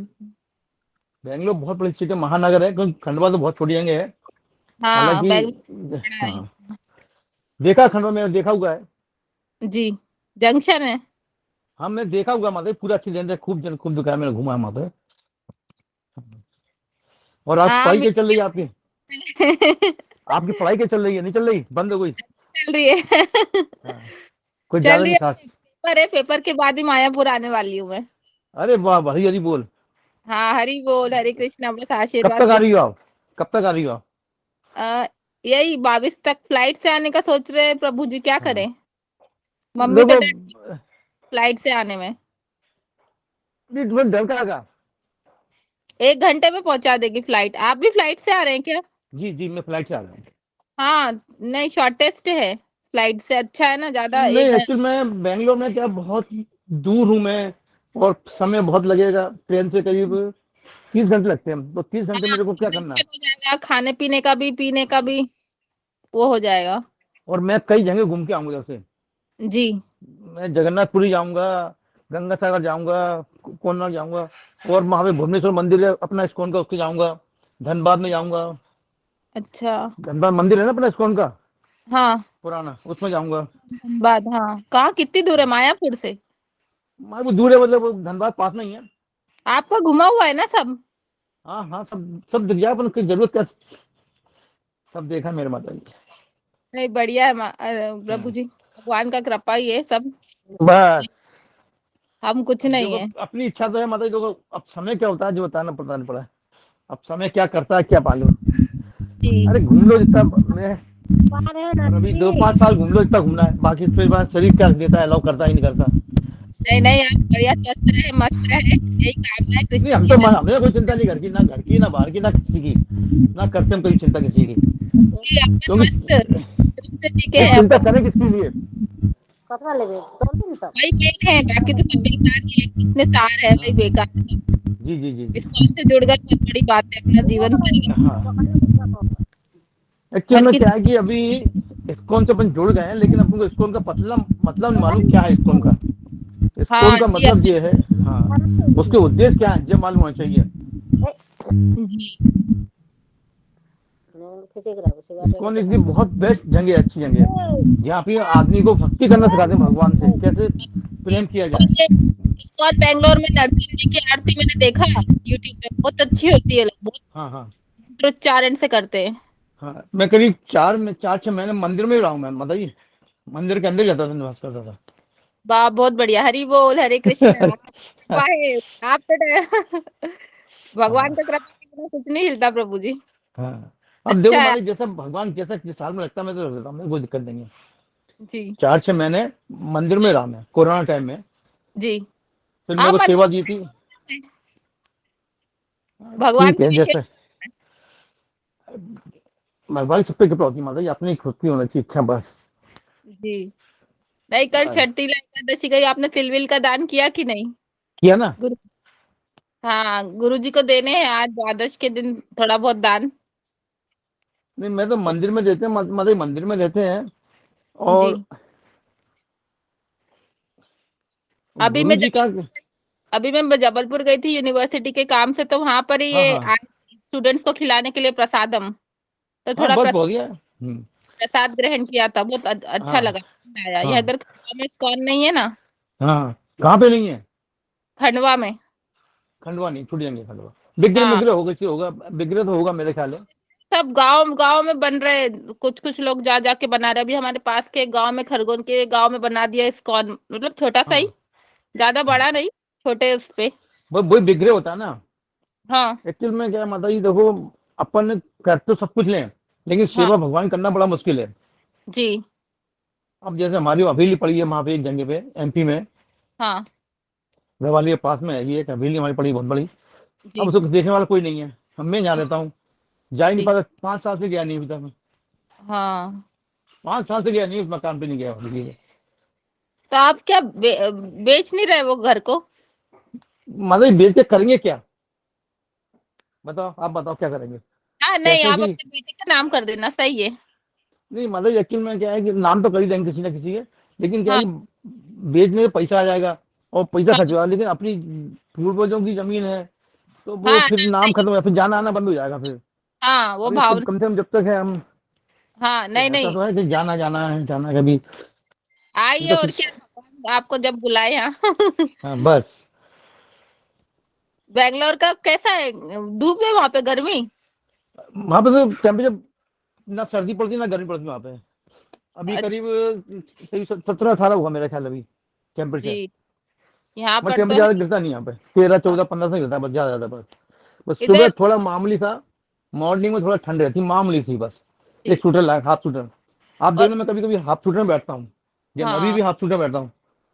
बेंगलोर बहुत बड़ी सिटी, महानगर है, क्योंकि खंडवा तो बहुत छोटी जगह है। हाँ हालांकि देखा, खंडवा में देखा हुआ है। जी जंक्शन है। हाँ मैं देखा हुआ माता, पूरा अच्छी जगह, खूब दुकान मैंने घूमा है वहाँ पे। और आप पढ़ाई क्या चल रही है आपकी? आपकी पढ़ाई क्या चल रही है? नहीं चल रही, बंद हो गई? चल रही है। कोई ज्यादा नहीं खास। पेपर है, पेपर के बाद ही मायापुर आने वाली हूँ मैं। अरे वाह, हरी हरी बोल। हाँ हरी बोल, हरे कृष्णा, बस आशीर्वाद। कब तक आ रही हो आप? कब तक आ रही हो आप? यही 22 तक फ्लाइट से आने का सोच रहे हैं प्रभु जी, क्या करें? मम्मी तो फ्लाइट से आने में। तुम्हें डर का लगा? 1 घंटे में पहुंचा देगी फ्लाइट। आप भी फ्लाइट से आ रहे हैं क्या? जी जी मैं फ्लाइट से आ रहा हूँ। हाँ नहीं, शॉर्टेस्ट है, फ्लाइट से अच्छा है ना, ज्यादा। नहीं एक्चुअली मैं बेंगलोर में क्या बहुत दूर हूँ मैं, और समय बहुत लगेगा, ट्रेन से करीब 30 घंटे लगते हैं, तो 30 घंटे मेरे को क्या करना है? हो जाएगा, खाने पीने का भी, पीने का भी वो हो जाएगा। और मैं कई जगह घूम के आऊंगा जैसे जी, मैं जगन्नाथपुरी जाऊंगा, गंगा सागर जाऊंगा, कोणार्क जाऊंगा, और वहां पे भुवनेश्वर मंदिर है अपना इस्कॉन का, उसके जाऊंगा, धनबाद में जाऊंगा। अच्छा धनबाद मंदिर है ना अपना इस्कॉन का, हाँ पुराना, उसमें जाऊंगा। धनबाद, हाँ कहाँ, कितनी दूर है मायापुर से? वो दूर है, मतलब धनबाद पास नहीं है। आपका घुमा हुआ है ना सब? हाँ हाँ सब दिख जाए, पर उसकी जरूरत क्या, सब देखा मेरे माता जी। नहीं बढ़िया है प्रभु जी, भगवान का कृपा ही है सब, बस हम कुछ नहीं है। अपनी इच्छा तो है माता जी, देखो अब समय क्या होता है जो बताना पता नहीं पड़ा, अब समय क्या करता है क्या पालो। अरे घूम लो जितना, मैं अभी 2-5 साल घूम लो जितना घूमना है, बाकी फिर बाद शरीर क्या देता है, अलाउ करता ही नहीं करता। नहीं नहीं, आप बढ़िया स्वस्थ रहे, मस्त रहे, यही कामना है कृष्ण। हम तो हमें कोई चिंता नहीं, घर की ना बाहर की, ना किसी की, ना करते हम कोई चिंता किसी की, कृष्ण जी के चिंता करें किसके लिए? भाई मेन है, बाकी तो सब बेकार ही है, किसने सार है भाई, बेकार है सब। जी जी जी जी। इस्कॉन से जुड़ गए बहुत बड़ी बात है, अपना जीवन हाँ एक्चुअल में क्या है कि अभी इस्कॉन से अपन जुड़ गए हैं, लेकिन अपन को इस्कॉन का मतलब नहीं मालूम क्या है इस्कॉन का। इस्कॉन हाँ का जी मतलब ये है, हाँ उसके उद्देश्य क्या है ये मालूम होना चाहिए। जी इस्कॉन एक बहुत बेस्ट जगह है, अच्छी जगह है, जहाँ पे आदमी को भक्ति करना सिखाते हैं, भगवान से कैसे प्रेम किया और जाए। ये इस्कॉन बैंगलोर में नरसिंह जी की आरती मैंने देखा यूट्यूब पे, बहुत अच्छी होती है, लोग बहुत हाँ हाँ मंत्रोच्चारण से करते हैं। हाँ। मैं करीब 4-6 महीने मंदिर में ही रहा हूँ, मैं बताइए मंदिर के अंदर जाता था, निवास करता था। वाह बहुत बढ़िया, हरि बोल, हरे कृष्णा। कृपा है आप तो भगवान का कृपा के बिना कुछ नहीं हिलता प्रभु जी। हाँ अब देखो अच्छा है मालिक, जैसा भगवान जैसा जिस साल में लगता है मैं तो रख देता हूँ, कोई दिक्कत नहीं है। जी 4-6 महीने मंदिर में रहा मैं कोरोना टाइम में, जी। फिर मेरे आप को सेवा दी मंदिर थी। भगवान ठीक की है, जैसे विशेष भगवान सब पे कृपा होती है माता जी, अपनी खुद की होना चाहिए इच्छा बस। जी। नहीं कल छठीला एकादशी गई, आपने तिलविल का दान किया कि नहीं? किया ना। गुरु हाँ गुरु जी को देने हैं आज द्वादश के दिन थोड़ा बहुत दान। नहीं मैं तो मंदिर में रहते हैं, माता जी मंदिर में रहते हैं, जी और अभी गुरु मैं जी का। अभी मैं जबलपुर गई थी यूनिवर्सिटी के काम से, तो वहां पर ही हाँ ये हाँ स्टूडेंट्स को खिलाने के लिए प्रसादम, तो हाँ थोड़ा बहुत बढ़िया है। प्रसाद ग्रहण किया था, बहुत अच्छा हाँ लगा, आनंद आया। ये हाँ इधर खंडवा में इस्कॉन नहीं है ना, हाँ कहाँ पे नहीं है? खंडवा में। खंडवा नहीं, छूट जाएंगे खंडवा। विग्रह हाँ विग्रह होगा, होगा विग्रह तो होगा मेरे ख्याल है। सब गांव गांव में बन रहे, कुछ कुछ लोग जा जाके बना रहे। अभी हमारे पास के गांव में, खरगोन के गांव में बना दिया इस्कॉन, मतलब छोटा सा ही, हाँ ज्यादा बड़ा नहीं, छोटे उस पे। वही विग्रह होता है ना। हाँ एक्चुअल में क्या है माता जी, देखो अपन कर तो सब कुछ लें, लेकिन हाँ सेवा भगवान करना बड़ा मुश्किल है। जी अब जैसे हमारी हवेली पड़ी है वहां पे एक जगह पे एमपी में, हाँ गवालियर के पास में है, ये एक हवेली हमारी पड़ी बहुत बड़ी। अब जी उसको देखने वाला कोई नहीं है, अब मैं यहाँ रहता हूँ, जा ही नहीं जी पाता, 5 साल से गया नहीं अभी तक मैं। हाँ। 5 साल से गया नहीं, उस मकान पे नहीं गया देखिए। तो आप क्या बेच नहीं रहे वो घर को? मतलब बेच के करेंगे क्या, बताओ आप बताओ क्या करेंगे। हाँ नहीं, कहते हैं आप कि अपने बेटे का नाम कर देना, सही है। नहीं, मतलब एक्चुअल में क्या है कि नाम तो कर ही देंगे किसी ना किसी के, लेकिन क्या है हाँ कि बेचने में पैसा आ जाएगा और पैसा हाँ खर्च होगा, लेकिन अपनी पूर्वजों की जमीन है, तो वो हाँ फिर ना, नाम सही। खत्म हो, फिर जाना आना बंद हो जाएगा फिर। हाँ वो अब इसको भावना। कम से कम जब तक है हम, हाँ तो नहीं ऐसा नहीं, तो है कि जाना जाना है, जाना है कभी। नहीं आइए तो और फिर क्या, भगवान आपको जब बुलाए यहाँ। हाँ बस। बैंगलोर का कैसा है, धूप है वहां पे, गर्मी? वहां पे तो टेम्परेचर ना सर्दी पड़ती ना गर्मी पड़ती वहां पे। अभी अच्छा करीब 17-18 होगा मेरा ख्याल अभी टेम्परेचर। जी, यहाँ मैं पर तो टेम्परेचर है। ज्यादा गिरता नहीं यहाँ पे, 13, 14, 15 से गिरता है बस, ज्यादा बस। बस सुबह इधर थोड़ा मामूली सा, मॉर्निंग में थोड़ा ठंड रहती, मामूली सी बस। एक जी शूटर लाया, हाफ शूटर। आप और देखना मैं कभी कभी हाफ शूटर में बैठता हूँ, या अभी हाँ भी हाफ शूटर में बैठता हूँ।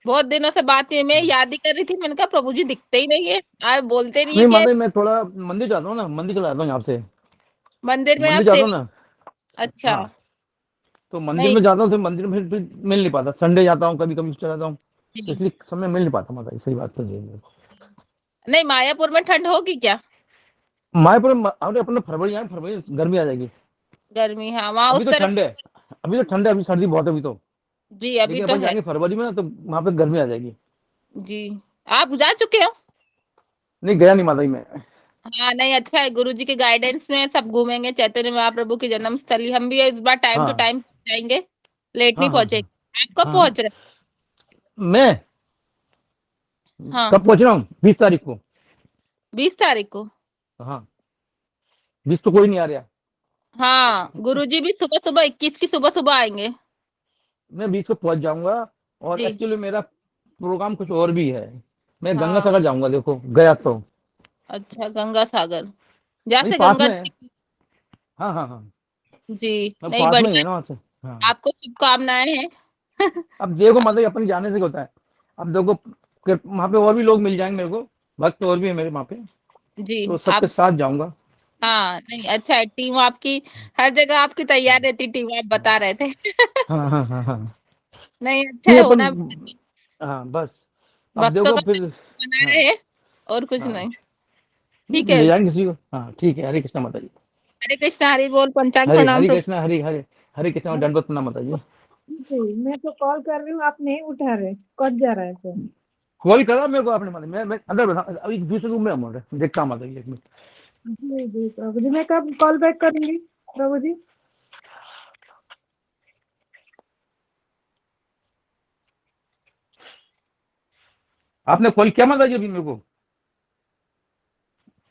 बहुत दिनों से बात हुई, मैं याद ही कर रही थी, मैंने कहा प्रभु जी दिखते ही नहीं है, आप बोलते नहीं है नहीं कि माता मैं थोड़ा मंदिर जाता हूँ ना, मंदिर चला जाता हूँ यहाँ से, मंदिर में आप मंदिर जाता हूँ सेवा। ना। अच्छा हाँ तो मंदिर नहीं में जाता हूँ, फिर मंदिर में फिर मिल नहीं पाता, संडे जाता हूँ, कभी कभी चला जाता हूँ, तो जी इसलिए समय मिल नहीं पाता माता, सही बात तो ये है। नहीं, मायापुर में ठंड होगी क्या? मायापुर में अरे अपने फरवरी आए, फरवरी गर्मी आ जाएगी। गर्मी, हाँ वहाँ अभी उस तो तरफ ठंड है, अभी तो ठंड है, अभी सर्दी बहुत है अभी तो। जी अभी लेकिन तो अपन है। जाएंगे फरवरी में ना, तो वहां पे गर्मी आ जाएगी। जी आप जा चुके हो? नहीं गया नहीं माता जी मैं। हाँ नहीं, अच्छा है, गुरु जी के गाइडेंस में सब घूमेंगे, चैतन्य महाप्रभु की जन्म स्थली। हम भी इस बार टाइम टू हाँ टाइम जाएंगे, लेट नहीं हाँ हाँ पहुंचेंगे। हाँ आप कब हाँ हाँ। पहुंच रहे मैं हैं? हाँ कब पहुंच रहा हूँ, 20 तारीख को। 20 तारीख को। हाँ 20 तो कोई नहीं आ रहा। हाँ गुरु जी भी सुबह सुबह 21 की सुबह सुबह आएंगे। मैं 20 को पहुंच जाऊंगा, और जी एक्चुअली मेरा प्रोग्राम कुछ और भी है। मैं गंगा हाँ सागर जाऊंगा, देखो गया तो अच्छा, गंगा सागर, जहाँ वही से पास गंगा में है। जी। हाँ हाँ हाँ, जी अब नहीं पास में ही बढ़िया, है ना वहाँ से। हाँ आपको शुभकामनाएं हैं। अब देखो मतलब अपने जाने से क्या होता है। अब देखो वहाँ पे और भी लोग मिल जाएंगे मेरे को, वक्त और भी है मेरे वहाँ पे, जी तो सबके आप, साथ जाऊंगा। हाँ नहीं अच्छा है, टीम आपकी हर जगह आपकी तैयार रहती, टीम आप बता रहे थे। हाँ हाँ हाँ हाँ नहीं अच्छा नहीं है अपन, होना, हाँ बस अब भक्तों देखो का फिर। बना हाँ रहे और कुछ हाँ, नहीं। ठीक है। ले जाएंगे किसी को। हाँ ठीक है, हरे कृष्णा माता जी। हरे कृष्णा, हरि बोल, पंचांग हरे प्रणाम हरे प्रभु। कृष्णा, हरे हरे हरे कृष्णा, दंडवत प्रणाम माता जी। मैं तो कॉल कर रही हूँ, आप नहीं उठा रहे, कट जा रहा है फोन। कॉल करा मेरे को आपने, माता मैं अंदर बैठा, अभी दूसरे रूम में हूँ, देखता हूँ माता जी, एक मिनट। जी जी प्रभु जी, मैं कब कॉल बैक करूंगी प्रभु जी? आपने कॉल किया माता जी अभी मेरे को?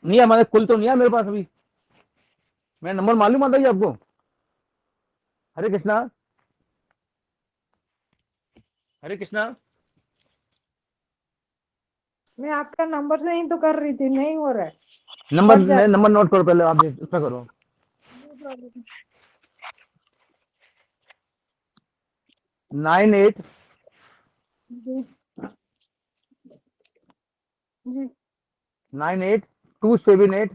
नहीं है, हमारे कॉल तो नहीं है मेरे पास अभी। मैं नंबर मालूम माता जी आपको? हरे कृष्णा, हरे कृष्णा। मैं आपका नंबर से ही तो कर रही थी, नहीं हो रहा है, नंबर कट जा नंबर नोट करो पहले, आप इसमें करो। जी प्रभु जी। 98 जी जी 98 278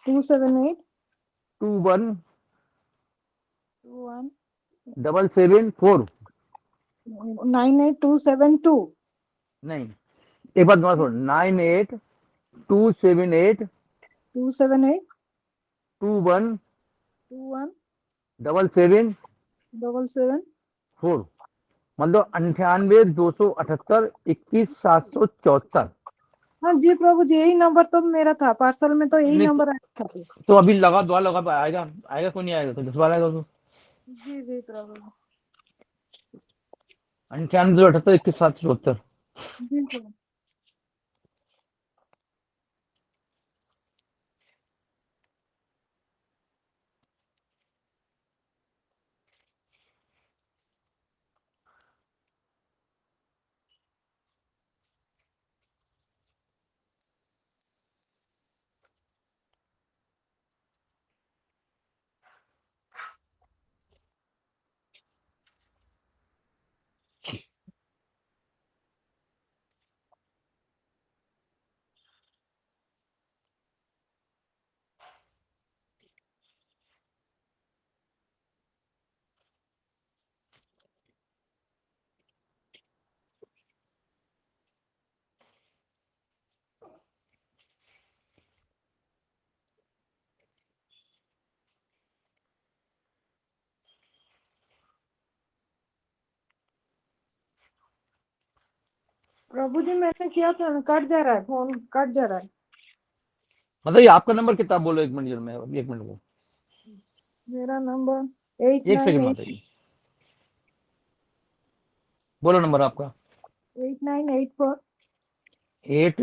278 21 21 774। 98272। नहीं, एक बार दोबारा सुनो, 98 278 278 21 21 774। 77। मतलब 98 278 21 774। हाँ जी प्रभु जी, यही नंबर तो मेरा था, पार्सल में तो यही नहीं नंबर आया था। तो अभी लगा, दुआ लगा, आएगा आएगा, कोई नहीं आएगा तो 10 बार आएगा तो। जी जी प्रभु 98 278 21 774। जी प्रभु। प्रभु जी मैंने किया था, कट जा रहा है फोन, कट जा रहा है। मतलब ये आपका नंबर कितना, बोलो एक मिनट में, एक मिनट को, मेरा नंबर एक सेकंड माता जी, बोलो नंबर आपका। 8984। 8,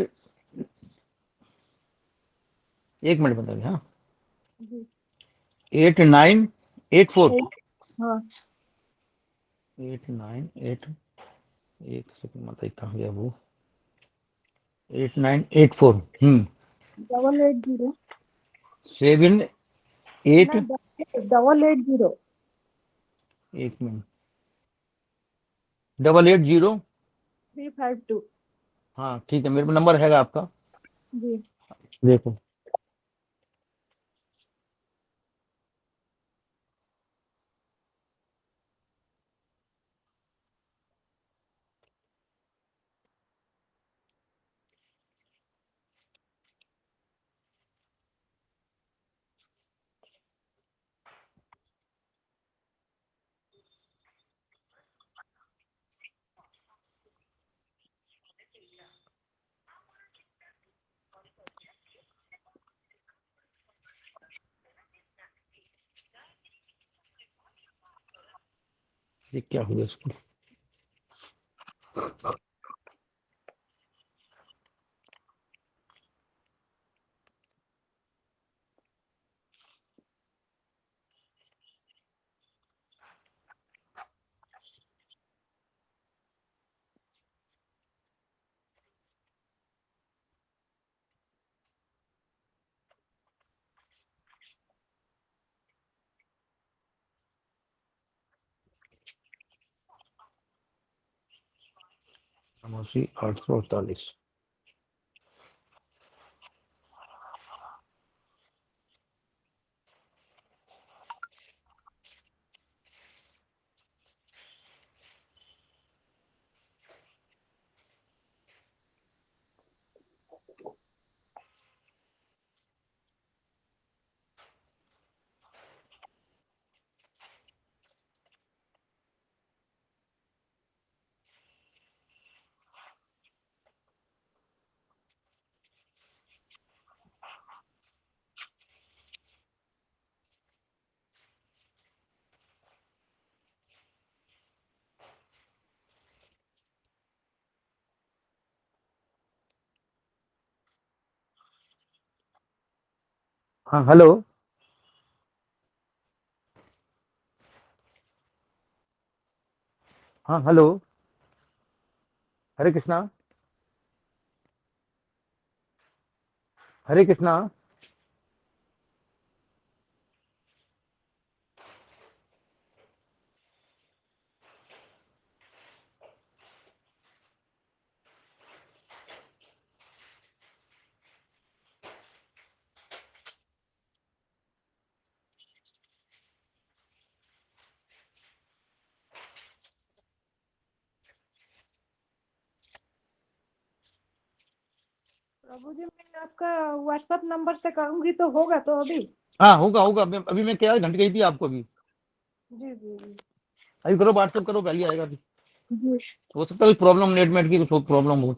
एक मिनट बताइए। हाँ, जी 8984। हाँ 898, एक सेकंड माता जी, कहाँ गया वो? 8984 880 78, ना 880 एक मिनट, 880। 352। हाँ ठीक है, मेरे पे नंबर है आपका, जी देखो। ये क्या हो गया इसको? नवासी 848। हाँ हेलो। हाँ हेलो। हरे कृष्णा। हरे कृष्णा। प्रभु जी मैं आपका व्हाट्सएप नंबर से करूंगी तो होगा तो अभी? हाँ होगा होगा, अभी मैं क्या घंटे गई थी आपको अभी। जी जी जी अभी करो, व्हाट्सएप करो, पहले आएगा अभी। जी। हो सकता है प्रॉब्लम नेट की कुछ प्रॉब्लम हो।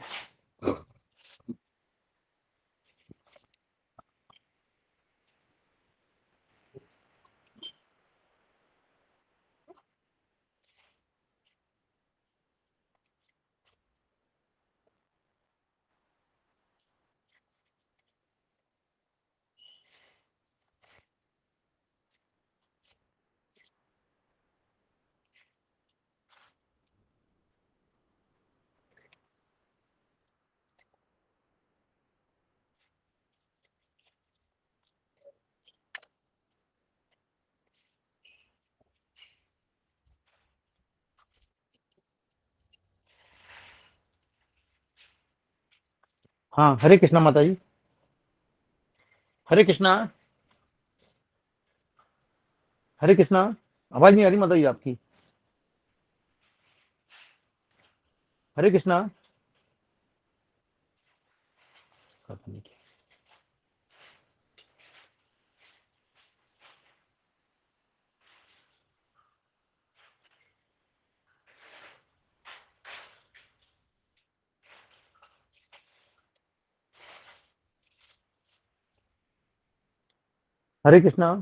हाँ हरे कृष्णा माता जी। हरे कृष्णा। हरे कृष्णा। आवाज नहीं आ रही माता जी आपकी। हरे कृष्णा। हरे कृष्णा।